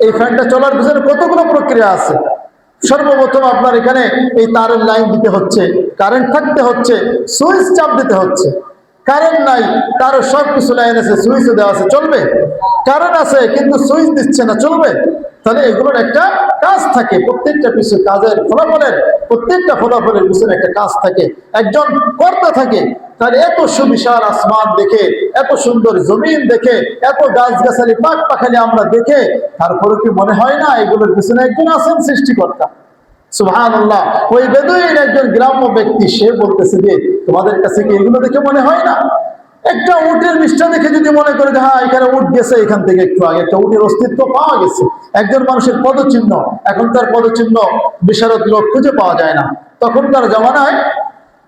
[SPEAKER 1] এই ফ্যানটা চলার পিছনে কতগুলো প্রক্রিয়া আছে। সর্বপ্রথম আপনার এখানে এই তারের লাইন দিতে হচ্ছে, কারেন্ট থাকতে হচ্ছে, সুইচ চাপ দিতে হচ্ছে। কারেন্ট নাই, তারও সব কিছু লাইন আছে, সুইচও দেওয়া আছে, চলবে? কারেন্ট আছে কিন্তু সুইচ দিচ্ছে না, চলবে? তাহলে এগুলোর একটা কাজ থাকে, প্রত্যেকটা পিছু কাজের ফলাফলের, প্রত্যেকটা ফলাফলের পিছনে একটা কাজ থাকে, একজন কর্তা থাকে। তাহলে এত সুবিশাল আসমান দেখে, এত সুন্দর জমিন দেখে, এত গাছগাছালি পাক পাখালি আমরা দেখে, তারপরে কি মনে হয় না এগুলোর পিছনে একজন আছেন সৃষ্টিকর্তা? সুবহানাল্লাহ। ওই বেদুইন একজন গ্রাম্য ব্যক্তি, সে বলতেছে যে তোমাদের কাছে কি এগুলো দেখে মনে হয় না? একটা উটের বিষ্ঠা দেখে যদি মনে করে যে হ্যাঁ এখানে উট গেছে, এখান থেকে একটু আগে একটা উটের অস্তিত্ব পাওয়া গেছে, একজন মানুষের পদচিহ্ন, এখন তার পদচিহ্ন বিশারদ লোক খুঁজে পাওয়া যায় না। তখনকার জামানায়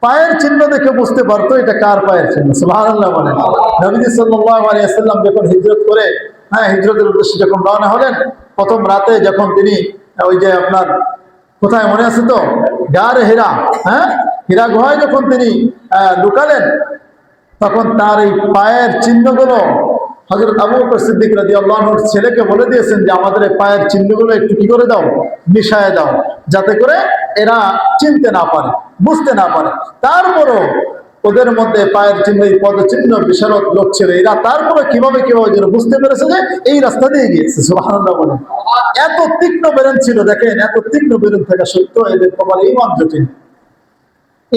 [SPEAKER 1] পায়ের চিহ্ন দেখে বুঝতে পারতো এটা কার পায়ের চিহ্ন। সুবহানাল্লাহ বলেন। নবী সাল্লাল্লাহু আলাইহি ওয়াসাল্লাম যখন হিজরত করে, হিজরতের উদ্দেশ্যে যখন রওনা হলেন, প্রথম রাতে যখন তিনি ওই যে আপনার কোথায় মনে আছে তো, গার হেরা, হীরা গুহায় যখন তিনি লুকালেন, তখন তার এই পায়ের চিহ্নগুলো হযরত আবু বকর সিদ্দিক রাদিয়াল্লাহু আনহুর ছেলেকে বলে দিয়েছেন যে আমাদের এই পায়ের চিহ্নগুলো একটু কি করে দাও, মিশায় দাও, যাতে করে এরা চিনতে না পারে, বুঝতে না পারে। তারপরও ওদের মধ্যে পায়ের চিহ্ন, এই পদচিহ্ন বিশারদ লোক ছিল, এরা তারপরে কিভাবে যেন বুঝতে পেরেছে যে এই রাস্তা দিয়ে গিয়েছে। সুবহানাল্লাহ বলেন। এত তীক্ষ্ণ বেরেন ছিল, দেখেন এত তীক্ষ্ণ বেরেন থাকা সত্ত্বেও এদের কপালে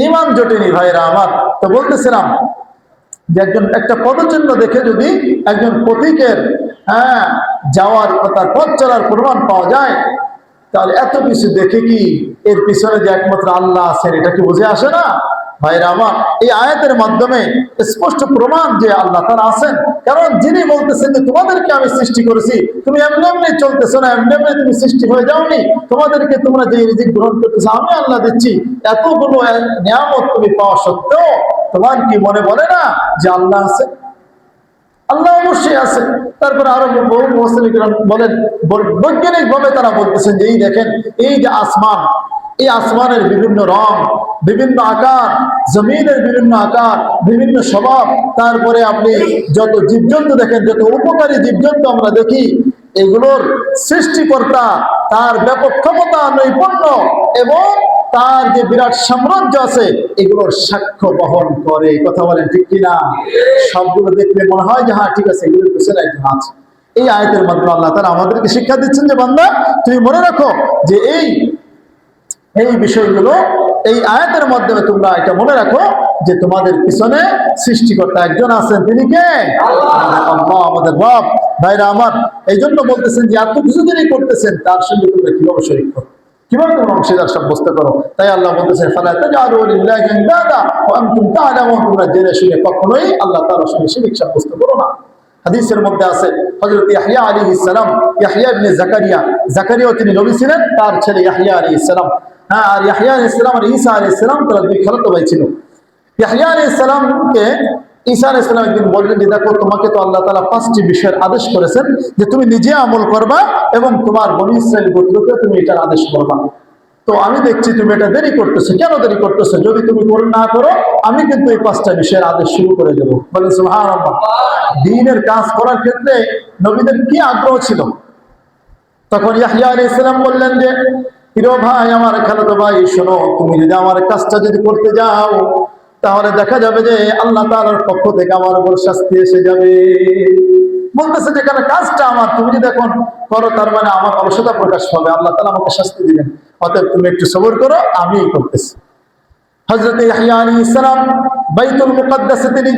[SPEAKER 1] ঈমান জোটেনি ভাইরা আমার। তো বলতেছিলাম যে একটা পদচিহ্ন দেখে যদি একজন পথিকের যাওয়ার, তার পথ চলার প্রমাণ পাওয়া যায়, তাহলে এত কিছু দেখে কি এর পিছনে যে একমাত্র আল্লাহ আছেন এটা কি বুঝে আসে না? ভাইরা আমার, এই আয়াতের মাধ্যমে স্পষ্ট প্রমাণ যে আল্লাহ তাআলা আছেন। কারণ যিনি বলতেছেন যে তোমাদেরকে আমি সৃষ্টি করেছি, তুমি এমনি এমনি চলতেছো না, এমনি এমনি তুমি সৃষ্টি হয়ে যাওনি, তোমাদেরকে তোমরা যে রিজিক গ্রহণ করতেছো আমি আল্লাহ দিচ্ছি, এতগুলো নিয়ামত তুমি পাওয়া সত্ত্বেও তোমার কি মনে বলে না যে আল্লাহ আছে? আল্লাহ অবশ্যই আছে। তারপরে আরো বহু মুফাসসিরিন বলেন, বৈজ্ঞানিক ভাবে তারা বলতেছেন যে এই দেখেন, এই যে আসমান, এই আসমানের বিভিন্ন রং, বিভিন্ন আকার, জমিনের বিভিন্ন আকার, বিভিন্ন স্বভাব, তারপরে আপনি যত জীবজন্তু দেখেন, যত উপকারী জীবজন্তু আমরা দেখি, এগুলোর সৃষ্টিকর্তা তার ব্যাপক ক্ষমতা, নৈপুণ্য এবং তার যে বিরাট সাম্রাজ্য আছে এগুলোর সাক্ষ্য বহন করে। কথা বলেন ঠিক কিনা? সবগুলো দেখলে মনে হয় যে হ্যাঁ ঠিক আছে, এগুলোর পিছনে একজন আছে। এই আয়াতের মাধ্যমে আল্লাহ তাআলা আমাদেরকে শিক্ষা দিচ্ছেন যে বান্দা, তুমি মনে রাখো যে এই বিষয়গুলো, এই আয়াতের মাধ্যমে তোমরা এটা মনে রাখো যে তোমাদের পিছনে সৃষ্টিকর্তা একজন আছেন। তিনি কে? আল্লাহ, আমাদের রব। ভাইরা আমার, এই জন্য বলতেছেন যে এত কিছু যিনি করতেছেন তার সঙ্গে তোমরা কিভাবে শরীক করো, কিভাবে তোমরা অংশীদার সাব্যস্ত করো। তাই আল্লাহ বলতেছেন ফালা তাজআলু লিল্লাহি আনদাদা ওয়া আনতুম তা'লামুন, তোমরা জেনে শুনে কখনোই আল্লাহ তাআলার সঙ্গে শিরক সাব্যস্ত করো না। হাদিসের মধ্যে আছে হযরত ইয়াহইয়া আলাইহিস সালাম, ইয়াহইয়া ইবনে জাকারিয়া তিনি নবী ছিলেন, তার ছেলে ইয়াহইয়া আলাইহিস সালাম। হ্যাঁ, আর ইয়াহইয়া আলাইহিস সালাম আর ঈসা আলাইহিস সালাম তারা দুই খালাতো ভাই ছিল। ইয়াহইয়া আলাইহিস সালামকে ঈসা আলাইহিস সালাম একদিন বললেন যে দেখো, তোমাকে তো আল্লাহ তাআলা 5টি বিষয়ের আদেশ করেছেন যে তুমি নিজে আমল করবা এবং তোমার বনী ইসরাইল গোত্রকে তুমি এটার আদেশ করবা। তো আমি দেখছি তুমি এটা দেরি করতেছো, কেন দেরি করতেছো? যদি তুমি না করো আমি কিন্তু এই 5টা বিষয়ের আদেশ শুরু করে দেবো। বলেন সুবহানাল্লাহ। দ্বীনের কাজ করার ক্ষেত্রে নবীদের কি আগ্রহ ছিল। তখন ইয়াহইয়া আলাইহিস সালাম বললেন যে প্রিয় ভাই, আমার খালাতো ভাই, শোনো, তুমি যদি আমার কাজটা যদি করতে যাও তাহলে দেখা যাবে যে আল্লাহ তাআলার পক্ষ থেকে আমার উপর শাস্তি এসে যাবে। বলতেছে যে কারণ কাজটা আমার, তুমি যদি এখন করো তার মানে আমার অলসতা প্রকাশ পাবে, আল্লাহ তাআলা আমাকে শাস্তি দিবেন, অতএব তুমি একটু সবর করো, আমি করতেছি। হযরত ইয়াহইয়া আলাইহিস সালাম বাইতুল মুকাদ্দাসে তিনি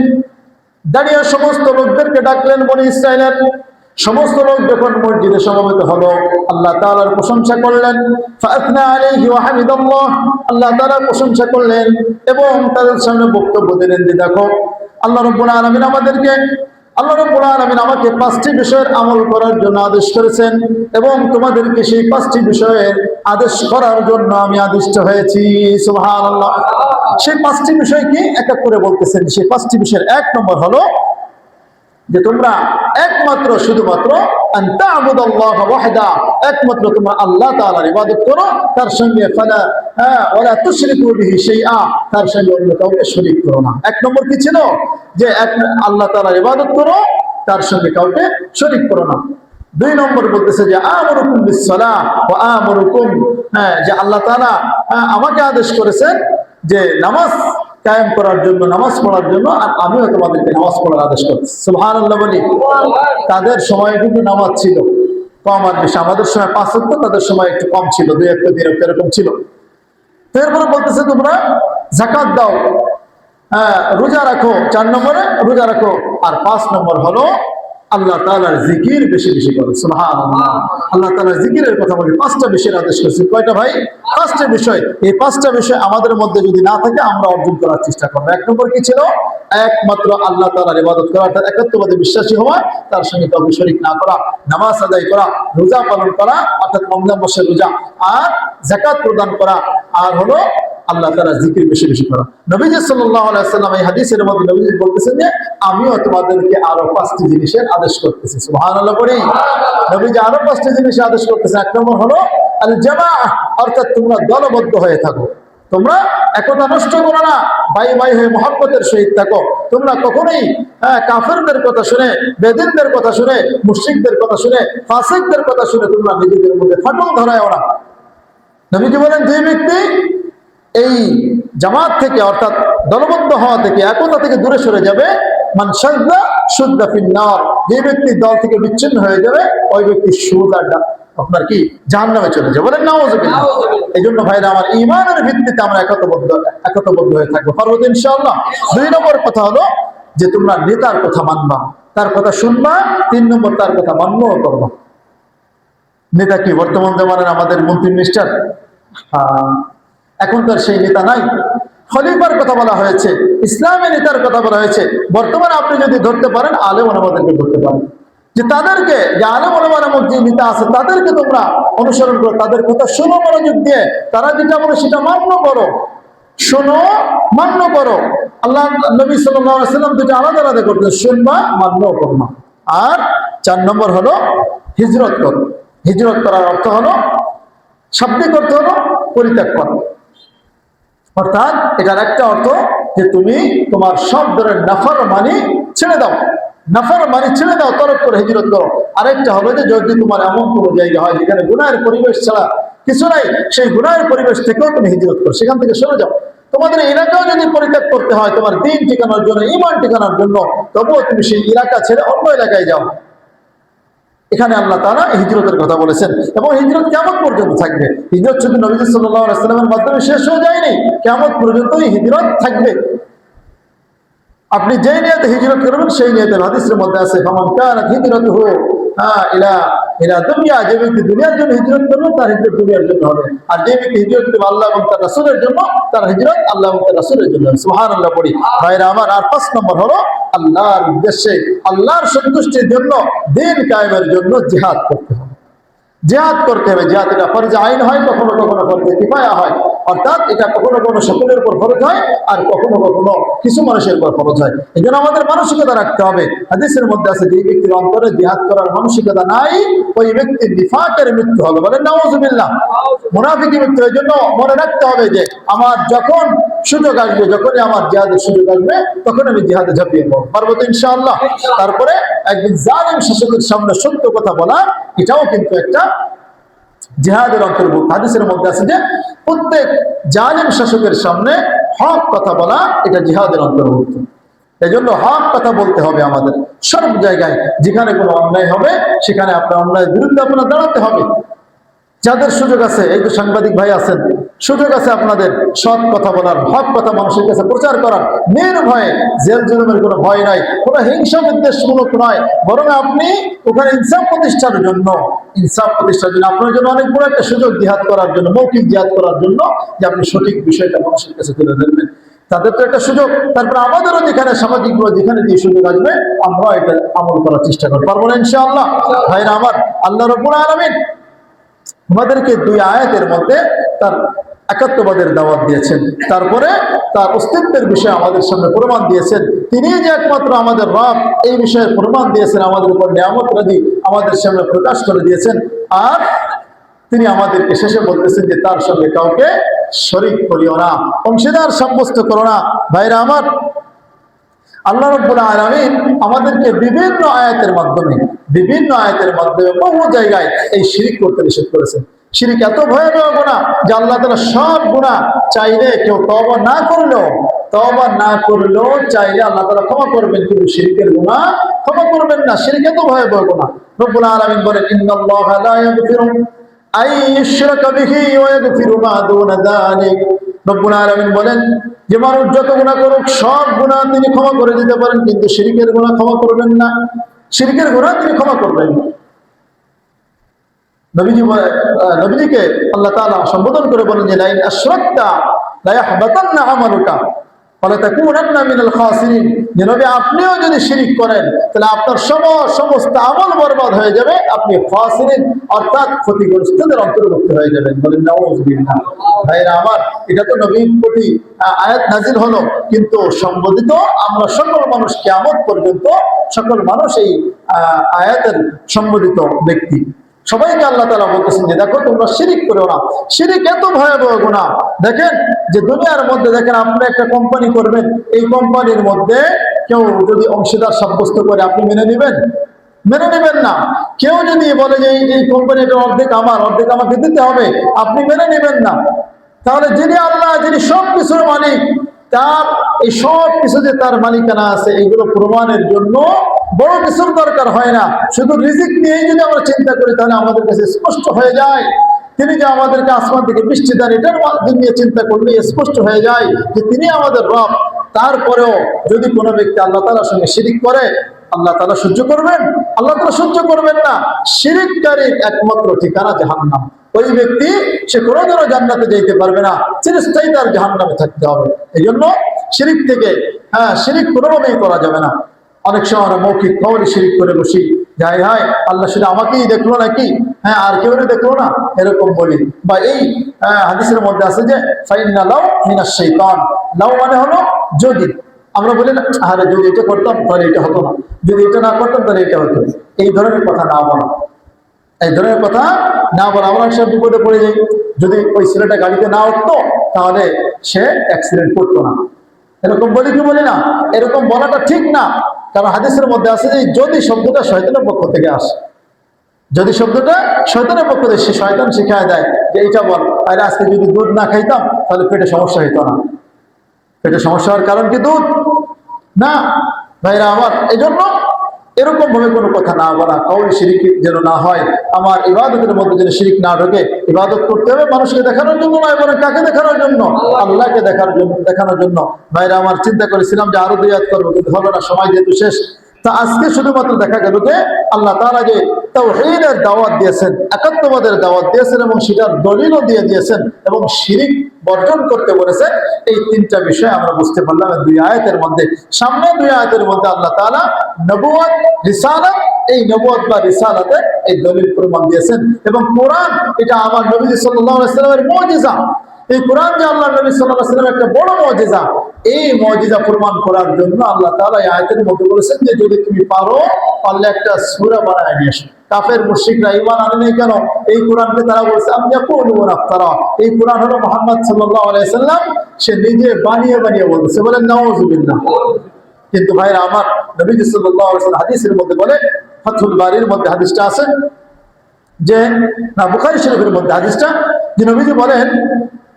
[SPEAKER 1] দাঁড়িয়ে সমস্ত লোকদেরকে ডাকলেন। বনী ইসরাইলের সমস্ত লোক যখন মসজিদে সমবেত হলো, আল্লাহ তাআলার প্রশংসা করলেন। ফাআথনা আলাইহি ওয়া হামিদাল্লাহ, আল্লাহ তাআলার প্রশংসা করলেন এবং তাদের সামনে বক্তব্য দিলেন যে দেখো, আল্লাহ রাব্বুল আলামিন আমাকে 5টি বিষয়ের আমল করার জন্য আদেশ করেছেন এবং তোমাদেরকে সেই 5টি বিষয়ের আদেশ করার জন্য আমি আদিষ্ট হয়েছি। সুবহানাল্লাহ। সেই 5টি বিষয় কি এক এক করে বলতেছেন। সেই 5টি বিষয়ের 1 নম্বর হলো যে তোমরা একমাত্র শুধুমাত্র একমাত্র তোমরা আল্লাহ তাআলার ইবাদত করো, তার সঙ্গে ওয়ালা তুশরিকু বিহি শাইআ, তার সঙ্গে অন্য কাউকে শরীক করো না। 1 নম্বর কি ছিল? যে আল্লাহ তাআলার ইবাদত করো, তার সঙ্গে কাউকে শরীক করো না। 2 নম্বর বলতেছে যে আমরুকুম বিসসালাহ ওয়া আমরুকুম, যে আল্লাহ তাআলা আমাকে আদেশ করেছেন যে নামাজ কায়েম করার জন্য, নামাজ পড়ার জন্য, আর আমিও তোমাদেরকে নামাজ পড়ার আদেশ করছি। সুবহানাল্লাহ বলি। তাদের সময় কিন্তু নামাজ ছিল কম আর বেশি, আমাদের সময় 5 ওয়াক্ত, তাদের সময় একটু কম ছিল, 2 ওয়াক্ত 3 ওয়াক্ত এরকম ছিল। তো এরপরে বলতেছে তোমরা যাকাত দাও, রোজা রাখো, 4 নম্বরে রোজা রাখো, আর 5 নম্বর হলো আল্লাহ তাআলার জিকির বেশি বেশি করো। সুবহানাল্লাহ। আল্লাহ তাআলার জিকিরের কথা বলি, 5টা বিষয়ের আদেশ করেছে। কয়টা ভাই? 5টা বিষয়। এই 5টা বিষয় আমাদের মধ্যে যদি না থাকে আমরা অর্জন করার চেষ্টা করব। 1 নম্বর কি ছিল? একমাত্র আল্লাহ তাআলার ইবাদত করা, অর্থাৎ একাত্মবাদী বিশ্বাসী হওয়া, তার সঙ্গে কাউকে শরীক না করা, নামাজ আদায় করা, রোজা পালন করা অর্থাৎ রমজান মাসের রোজা, আর যাকাত প্রদান করা, আর হলো আল্লাহ তাআলার জিকির বেশি বেশি করা। নবীজি সাল্লাল্লাহু আলাইহি ওয়াসাল্লাম এই হাদিসের মধ্যে নবীজি বলতেছেন যে আমিও তোমাদেরকে আরো 5টি জিনিসের আদেশ করতেছি। সুবহানাল্লাহ বলি। নবীজি আরো 5টি জিনিসের আদেশ করতেছে। 1 নম্বর হলো আল জামাআহ, অর্থাৎ তোমরা দলবদ্ধ হয়ে থাকো, তোমরা একতা নষ্ট করো না, ভাই ভাই হয়ে মহব্বতের সহিত থাকো। তোমরা কখনোই কাফেরদের কথা শুনে, বেদিনদের কথা শুনে, মুশরিকদের কথা শুনে, ফাসিকদের কথা শুনে তোমরা নিজেদের মধ্যে ফাটল ধরায়ও না। নবীজি বলেন যে ব্যক্তি এই জামাত থেকে অর্থাৎ দলবদ্ধ হওয়া থেকে, একতা থেকে দূরে সরে যাবে, মান শাযযা শুযযা ফিন-নার, যে ব্যক্তি দল থেকে বিচ্ছিন্ন হয়ে যাবে ওই ব্যক্তি সোজা আপনার কি জাহান্নামে চলে যাবে। বলেন নাউযুবিল্লাহ। এই জন্য ভাইরা আমার, ঈমানের ভিত্তিতে আমরা একতাবদ্ধ হয়ে থাকবো, পারবো তো ইনশাআল্লাহ। 2 নম্বর কথা হলো যে তোমরা নেতার কথা মানবা, তার কথা শুনবা। 3 নম্বর তার কথা মান্যও করবা। নেতা কি বর্তমান জামানার আমাদের মন্ত্রী মিনিস্টার? এখন তো সেই নেতা নাই। খলিফার কথা বলা হয়েছে, ইসলামী নেতার কথা বলা হয়েছে। বর্তমানে আপনি যদি ধরতে পারেন, আলেম ওলামাদেরকে ধরতে পারেন, যে তাদেরকে, যে আলেম ওলামার মধ্যে যে নেতা আছে তাদেরকে তোমরা অনুসরণ করো, তাদের কথা শোনো মনোযোগ দিয়ে, তারা যেটা বলে সেটা মান্য করো, শোনো মান্য করো। আল্লাহ নবী সাল্লাল্লাহু আলাইহি ওয়াসাল্লাম দুটো আলাদা আলাদা করতেন, শুনবা মান্য করবা। আর 4 নম্বর হলো হিজরত করো। হিজরত করার অর্থ হলো, শাব্দিক অর্থ হলো পরিত্যাগ করা, অর্থাৎ এটার একটা অর্থ যে তুমি তোমার সব ধরনের নাফরমানি ছেড়ে দাও। নাফরমানি ছেড়ে দাও, তরক করে হিজরত করো। আরেকটা হলো যে যদি তোমার এমন কোনো জায়গা হয় যেখানে গুনাহের পরিবেশ ছাড়া কিছু নাই, সেই গুনাহের পরিবেশ থেকেও তুমি হিজরত করো, সেখান থেকে সরে যাও। তোমাদের এলাকাও যদি পরিত্যাগ করতে হয় তোমার দিন ঠিকানোর জন্য, ঈমান ঠিকানোর জন্য, তবুও তুমি সেই এলাকা ছেড়ে অন্য এলাকায় যাও। এখানে আল্লাহ তাআলা হিজরতের কথা বলেছেন, এবং হিজরত কিয়ামত পর্যন্ত থাকবে। হিজরত শুধু নবী সাল্লাল্লাহু আলাইহি ওয়াসাল্লামের মাধ্যমে শেষ হয়ে যায়নি, কিয়ামত পর্যন্তই হিজরত থাকবে। আপনি যেই নিয়তে হিজরত করবেন সেই নিয়তের হাদিসের মধ্যে আছে, ফামান কানাত হিজরাতুহু ইলা ইলা দুনিয়া, যে ব্যক্তি দুনিয়ার জন্য হিজরত করবে তার হিজরত দুনিয়ার জন্য হবে, আর যে ব্যক্তি হিজরত করবে আল্লাহ এবং তার রাসূলের জন্য তার হিজরত আল্লাহ এবং তার রাসূলের জন্য। সুবহানাল্লাহ পড়ি ভাইরা আমার। আর 5 নম্বর হলো আল্লাহর উদ্দেশ্যে, আল্লাহর সন্তুষ্টির জন্য, দ্বীন কায়েমের জন্য জিহাদ করতে হবে। জিহাদ করতে হবে। জিহাদ এটা ফরজ আইন হয়, কখনো কখনো ফরজ কিফায়া হয়, অর্থাৎ এটা কখনো কখনো সকলের উপর ফরজ হয়, আর কখনো কখনো কিছু মানুষের উপর ফরজ হয়। এই জন্য আমাদের মানসিকতা রাখতে হবে। হাদিসের মধ্যে আছে যে ব্যক্তির অন্তরে জিহাদ করার মানসিকতা নাই, ওই ব্যক্তির নিফাকের মৃত্যু হবে, বলেন নাউযুবিল্লাহ, মুনাফিকি মৃত্যু। এই জন্য মনে রাখতে হবে যে আমার যখন সুযোগ আসবে, যখনই আমার জিহাদের সুযোগ আসবে, তখন আমি জিহাদে ঝাঁপিয়ে পড়ব, পারবো তো ইনশাআল্লাহ। তারপরে একদিন জালিম শাসকের সামনে সত্য কথা বলা, এটাও কিন্তু একটা জিহাদের অন্তর্ভুক্ত। হাদিসের মধ্যে আছে যে প্রত্যেক জালিম শাসকের সামনে হক কথা বলা, এটা জিহাদের অন্তর্ভুক্ত। এই জন্য হক কথা বলতে হবে আমাদের সব জায়গায়। যেখানে কোনো অন্যায় হবে সেখানে আপনার অন্যায়ের বিরুদ্ধে আপনার দাঁড়াতে হবে। যাদের সুযোগ আছে, এই যে সাংবাদিক ভাই আছেন, সুযোগ আছে আপনাদের সৎ কথা বলার, হক কথা মানুষের কাছে প্রচার করার, নির্ভয়ে, জেল জুলুমের কোনো ভয় নাই, কোনো হিংসা বিদ্বেষমূলক নয়, বরং আপনি ওখানে ইনসাফ প্রতিষ্ঠার জন্য, আপনার জন্য অনেক বড় একটা সুযোগ জিহাদ করার জন্য, মৌখিক জিহাদ করার জন্য, যে আপনি সঠিক বিষয়টা মানুষের কাছে তুলে ধরবেন। তাদের তো একটা সুযোগ। তারপরে আমাদেরও যেখানে সামাজিক যেখানে যে সুযোগ আসবে আমরা এটা আমল করার চেষ্টা করবো, পারবো না ইনশাআল্লাহ। ভাইরা আমার, আল্লাহ রাব্বুল আলামিন আমাদেরকে 2 আয়াতের মধ্যে তার একাত্মবাদের দাওয়াত দিয়েছেন, তারপরে তার অস্তিত্বের বিষয়ে আমাদের সামনে প্রমাণ দিয়েছেন। তিনি যে একমাত্র আমাদের রব, এই বিষয়ে প্রমাণ দিয়েছেন, আমাদের উপর নিয়ামত রাজি আমাদের সামনে প্রকাশ করে দিয়েছেন। আর তিনি আমাদেরকে শেষে বলতেছেন যে তার সঙ্গে কাউকে শরীক করিও না, অংশীদার সাব্যস্ত করো না। ভাইরা আমার, আল্লাহ রাব্বুল আলামিন আমাদেরকে বিভিন্ন আয়াতের মাধ্যমে বহু জায়গায় এই শিরক করতে নিষেধ করেছেন। শিরক এত ভয়াবহ গুনাহ যে আল্লাহ তাআলা সব গুনাহ চাইলে, কেউ তওবা না করলেও চাইলে আল্লাহ তাআলা ক্ষমা করবেন, কিন্তু শিরকের গুনাহ ক্ষমা করবেন না। শিরক এত ভয়াবহ গুনাহ। রব্বুল আলামিন বলেন, ইন্নাল্লাহা লা ইয়াগফিরু আন ইউশরাকা বিহি ওয়া ইয়াগফিরু মা দুনা যালিক। রব্বুল আলামিন বলেন যে মানুষ যত গুনাহ করুক সব গুনাহ তিনি ক্ষমা করে দিতে পারেন, কিন্তু শিরকের গুনাহ ক্ষমা করবেন না। শিরকের গুনাহ তিনি ক্ষমা করবেন না। নবীজিকে আল্লাহ তাআলা সম্বোধন করে বলেন যে লাইন আশরাকতা লা ইয়াহবাতান্না আমালুকা ওয়া লা তাকুনান্না মিনাল খাসিরিন। যে নবী আপনিও যদি শিরক করেন তাহলে আপনার সমস্ত আমল বরবাদ হয়ে যাবে, আপনি খাসিরিন অর্থাৎ ক্ষতিগ্রস্তদের অন্তর্ভুক্ত হয়ে যাবেন, বলেন নাউযুবিল্লাহ। ভাইরা আমার, এটা তো নবীর প্রতি আয়াত নাজিল হলো, কিন্তু সম্বোধিত আমরা সকল মানুষ, কিয়ামত পর্যন্ত সকল মানুষ এই আয়াতের সম্বোধিত ব্যক্তি। সবাইকে আল্লাহ তাআলা বলতেছেন যে দেখো তোমরা শিরক করো না। শিরক এত ভয়াবহ গুনাহ, দেখেন যে দুনিয়ার মধ্যে দেখেন আপনি একটা কোম্পানি করবেন, এই কোম্পানির মধ্যে কেউ যদি অংশীদার সাব্যস্ত করে আপনি মেনে নেবেন না। কেউ যদি বলে যে এই কোম্পানিটা অর্ধেক আমাকে দিতে হবে, আপনি মেনে নেবেন না। তাহলে যিনি আল্লাহ, যিনি সব কিছুর মালিক, তার এই সব কিছু যে তার মালিকানা আছে, এগুলো প্রমাণের জন্য বড় কিছুর দরকার হয় না। শুধু রিজিক নিয়েই যদি আমরা চিন্তা করি তাহলে আমাদের কাছে স্পষ্ট হয়ে যায়। তিনি যে আমাদেরকে আসমান থেকে বৃষ্টি দেন, এটার নিয়ে চিন্তা করলে স্পষ্ট হয়ে যায় যে তিনি আমাদের রব। তারপরেও যদি কোনো ব্যক্তি আল্লাহ তাআলার সঙ্গে শিরক করে, আল্লাহ তাআলা সহ্য করবেন? আল্লাহ তাআলা সহ্য করবেন না। শিরককারীর একমাত্র ঠিকানা জাহান্নাম। ওই ব্যক্তি সে কোনোদিনও জান্নাতে যেতে পারবে না, চিরস্থায়ী তার জাহান্নামে থাকতে হবে। এই জন্য শিরক থেকে শিরক কোনোভাবেই করা যাবে না। অনেক সময় আমরা মৌখিক খবরে শিরক করে বসি, যাই হায় আল্লাহ শুধু আমাকেই দেখলো নাকি, আর কেউ দেখলো না, এরকম বলি। বা এই হাদিসের মধ্যে আছে যে ফাইন্না লাউ মিনাশ শাইতান। লাউ মানে হলো যদি। আমরা বলি না, আরে যদি এটা করতাম তাহলে এটা হতো না, যদি এটা না করতাম তাহলে এটা হতো। এই ধরনের কথা না বলা, আমরা সব বিপদে পড়ে যাই। যদি ওই ছেলেটা গাড়িতে না উঠতো তাহলে সে অ্যাক্সিডেন্ট করতো না, এরকম বলি কি বলি না? এরকম বলাটা ঠিক না। কারণ হাদিসের মধ্যে আছে যে যদি শব্দটা শয়তানের পক্ষ থেকে আসে, যদি শব্দটা শয়তানের পক্ষ থেকে, সে শয়তান শিখায় দেয় যে এইটা বল, আরে আজকে যদি দুধ না খাইতাম তাহলে পেটে সমস্যা হইতো না। পেটে সমস্যা হওয়ার কারণ কি দুধ না? ভাইরা আমার, এই জন্য এরকম ভাবে কোনো কথা না বলা, কাউরি শিরিক যেন না হয়, আমার ইবাদতের মধ্যে যেন শিরিক না ঢোকে। ইবাদত করতে হবে মানুষকে দেখানোর জন্য নয়, বরং কাকে দেখানোর জন্য? আল্লাহকে দেখানোর জন্য। ভাইরা আমার, চিন্তা করেছিলাম যে আরো 2 আয়াত করবো, কিন্তু হলো না, সময় যেহেতু শেষ। তা আজকে শুধুমাত্র দেখা গেল যে আল্লাহ তাআলা যে তাওহীদের দাওয়াত দিয়েছেন, একাত্মবাদের দাওয়াত দিয়েছেন এবং সেটার দলিলও দিয়ে দিয়েছেন এবং শিরিক বর্জন করতে বলেছেন। এই 3টা বিষয় আমরা বুঝতে পারলাম 2 আয়াতের মধ্যে। সামনে 2 আয়াতের মধ্যে আল্লাহ তাআলা নবুয়ত, রিসালাত, এই নবুয়ত বা রিসালাতে এই দলিল প্রমাণ দিয়েছেন। এবং কোরআন এটা আমার নবী সাল্লাল্লাহু আলাইহি ওয়াসাল্লামের মুজিজা। এই কোরআন যে আল্লাহ নবী সাল্লাল্লাহু আলাইহি ওয়াসাল্লামের একটা বড় মুজিজা, এই মুজিজা প্রমাণ করার জন্য আল্লাহ তাআলা এই আয়াতের মধ্যে বলেছেন যে যদি তুমি পারলে একটা সূরা বানায় নিয়ে এসো। কাফের মুশরিকরা ঈমান আনে নাই কেন? এই কোরআনকে তারা বলছে আম ইয়াকুলুনা ইফতারা। এই কোরআন হলো মুহাম্মদ সাল্লাল্লাহু আলাইহি ওয়াসাল্লাম সে নিজে বানিয়ে বলছে, বলেন নাউযুবিল্লাহ। কিন্তু ভাইরা আমার, নবী সাল্লাল্লাহু আলাইহি ওয়াসাল্লাম হাদিসের মধ্যে বলে, ফাতহুল বারির মধ্যে হাদিসটা আছে যে, না বুখারী শরীফের মধ্যে হাদিসটা, যে নবীজি বলেন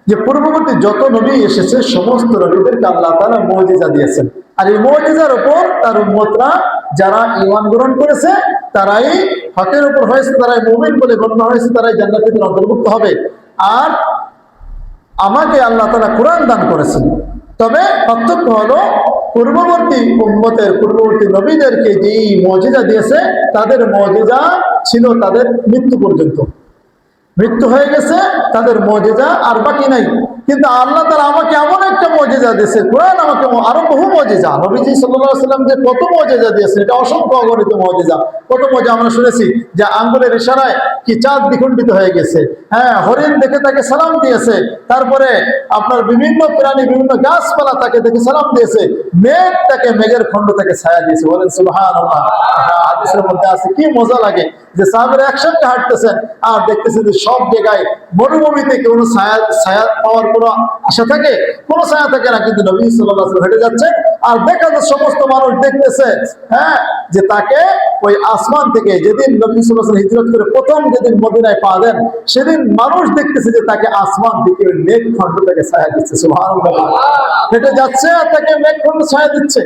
[SPEAKER 1] যে পূর্ববর্তী যত নবী এসেছে সমস্ত নবীদেরকে আল্লাহ তাআলা মুজিজা দিয়েছেন, আর এই মুজিজার উপর তার উম্মতরা যারা ঈমান গ্রহণ করেছে তারাই হকের উপর হয়েছে, তারাই মুমিন বলে গণ্য হয়েছে, তারাই জান্নাতীদের অন্তর্ভুক্ত হবে। আর আমাকে আল্লাহ তাআলা কোরআন দান করেছেন। তবে পার্থক্য হলো পূর্ববর্তী নবীদেরকে যে মুজিজা দিয়েছে তাদের মুজিজা ছিল তাদের মৃত্যু পর্যন্ত, মৃত্যু হয়ে গেছে তাদের মুজিজা আর বাকি নাই। কিন্তু আল্লাহ তাআলা আমাকে এমন একটা মুজিজা দিয়েছে, কোরআন আমাকে আরো বহু মুজিজা, নবীজি সাল্লাল্লাহু আলাইহি ওয়াসাল্লাম যে কত মুজিজা দিয়েছে, এটা অসংখ্য অগণিত মুজিজা। কত মুজিজা আমরা শুনেছি যে আঙ্গুলের ইশারায় কি চাঁদ দ্বিখণ্ডিত হয়ে গেছে, হ্যাঁ, হরিণ দেখে তাকে সালাম দিয়েছে, তারপরে আপনার বিভিন্ন প্রাণী, বিভিন্ন গাছপালা তাকে দেখে সালাম দিয়েছে, মেঘ তাকে, মেঘের খণ্ড তাকে ছায়া দিয়েছে, বলেন সুবহানাল্লাহ। হাদিসের মধ্যে আছে, কি মজা লাগে যে সাহাবীরা একসঙ্গে হাঁটতেছেন আর দেখতেছেন যে সব জায়গায় মরুভূমিতে কোনো ছায়া পাওয়ার কোনো আশা থাকে, কোনো ছায়া থাকে না, কিন্তু নবী সাল্লাল্লাহু আলাইহি ওয়াসাল্লাম হেঁটে যাচ্ছে আর দেখা যাচ্ছে সমস্ত মানুষ দেখতেছে, হ্যাঁ, যে তাকে ওই আসমান থেকে যেদিন নবী সাল্লাল্লাহু আলাইহি ওয়াসাল্লাম হিজরত করে প্রথম যেদিন মদিনায় পা দেন, সেদিন মানুষ দেখতেছে যে তাকে আসমান থেকে ওই মেঘখণ্ড থেকে ছায়া দিচ্ছে। সুবহানাল্লাহ, হেঁটে যাচ্ছে আর তাকে মেঘখণ্ড ছায়া দিচ্ছে।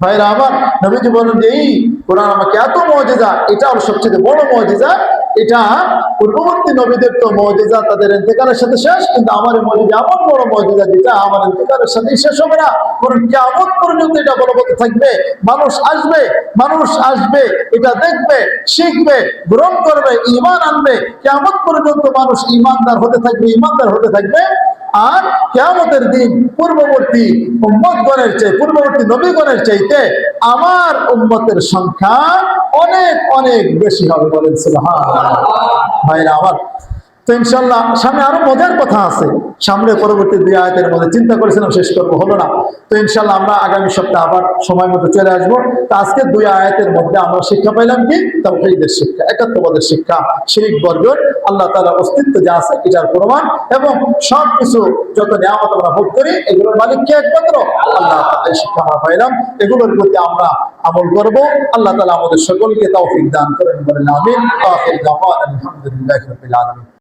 [SPEAKER 1] ভাইরা আমার, নবীজি বলেন যে এই কোরআন আমাকে এত মুজিজা, এটা হলো সবচেয়ে বড় মুজিজা। এটা পূর্ববর্তী নবীদের তো মুজিজা তাদের ইন্তেকালের সাথে শেষ, কিন্তু আমার এই মুজিজা এমন বড় মুজিজা যেটা আমার ইন্তেকালের সাথে শেষ হবে না, বরং কিয়ামত পর্যন্ত এটা বলবৎ থাকবে। মানুষ আসবে, এটা দেখবে, শিখবে, গ্রহণ করবে, ঈমান আনবে। কিয়ামত পর্যন্ত মানুষ ঈমানদার হতে থাকবে। আর কিয়ামতের দিন পূর্ববর্তী নবীগণের চাইতে আমার উম্মতের সংখ্যা অনেক অনেক বেশি হবে, বলেন সুবহানাল্লাহ। ভাইরা আমার, তো ইনশাআল্লাহ সামনে আরো মজার কথা আছে, সামনে পরবর্তী 2 আয়াতের মধ্যে চিন্তা করেছিলাম শেষ করবো, হলো না। তো ইনশাআল্লাহ আমরা আগামী সপ্তাহে আবার সময় মতো চলে আসবো। তো আজকে 2 আয়াতের মধ্যে আমরা শিক্ষা পাইলাম কি? তাওহীদের শিক্ষা, একাত্মবাদের শিক্ষা, শিরক বর্জন, আল্লাহ তাআলার অস্তিত্ব যা আছে এটার প্রমাণ, এবং সবকিছু যত নিয়ামত আমরা ভোগ করি এগুলোর মালিক কে? একমাত্র আল্লাহ। এই শিক্ষা আমরা পাইলাম, এগুলোর প্রতি আমরা আমল করব। আল্লাহ তাআলা আমাদের সকলকে তৌফিক দান করেন, বলেন আমিন। আখির দাওয়ানা আলহামদুলিল্লাহি রাব্বিল আলামিন।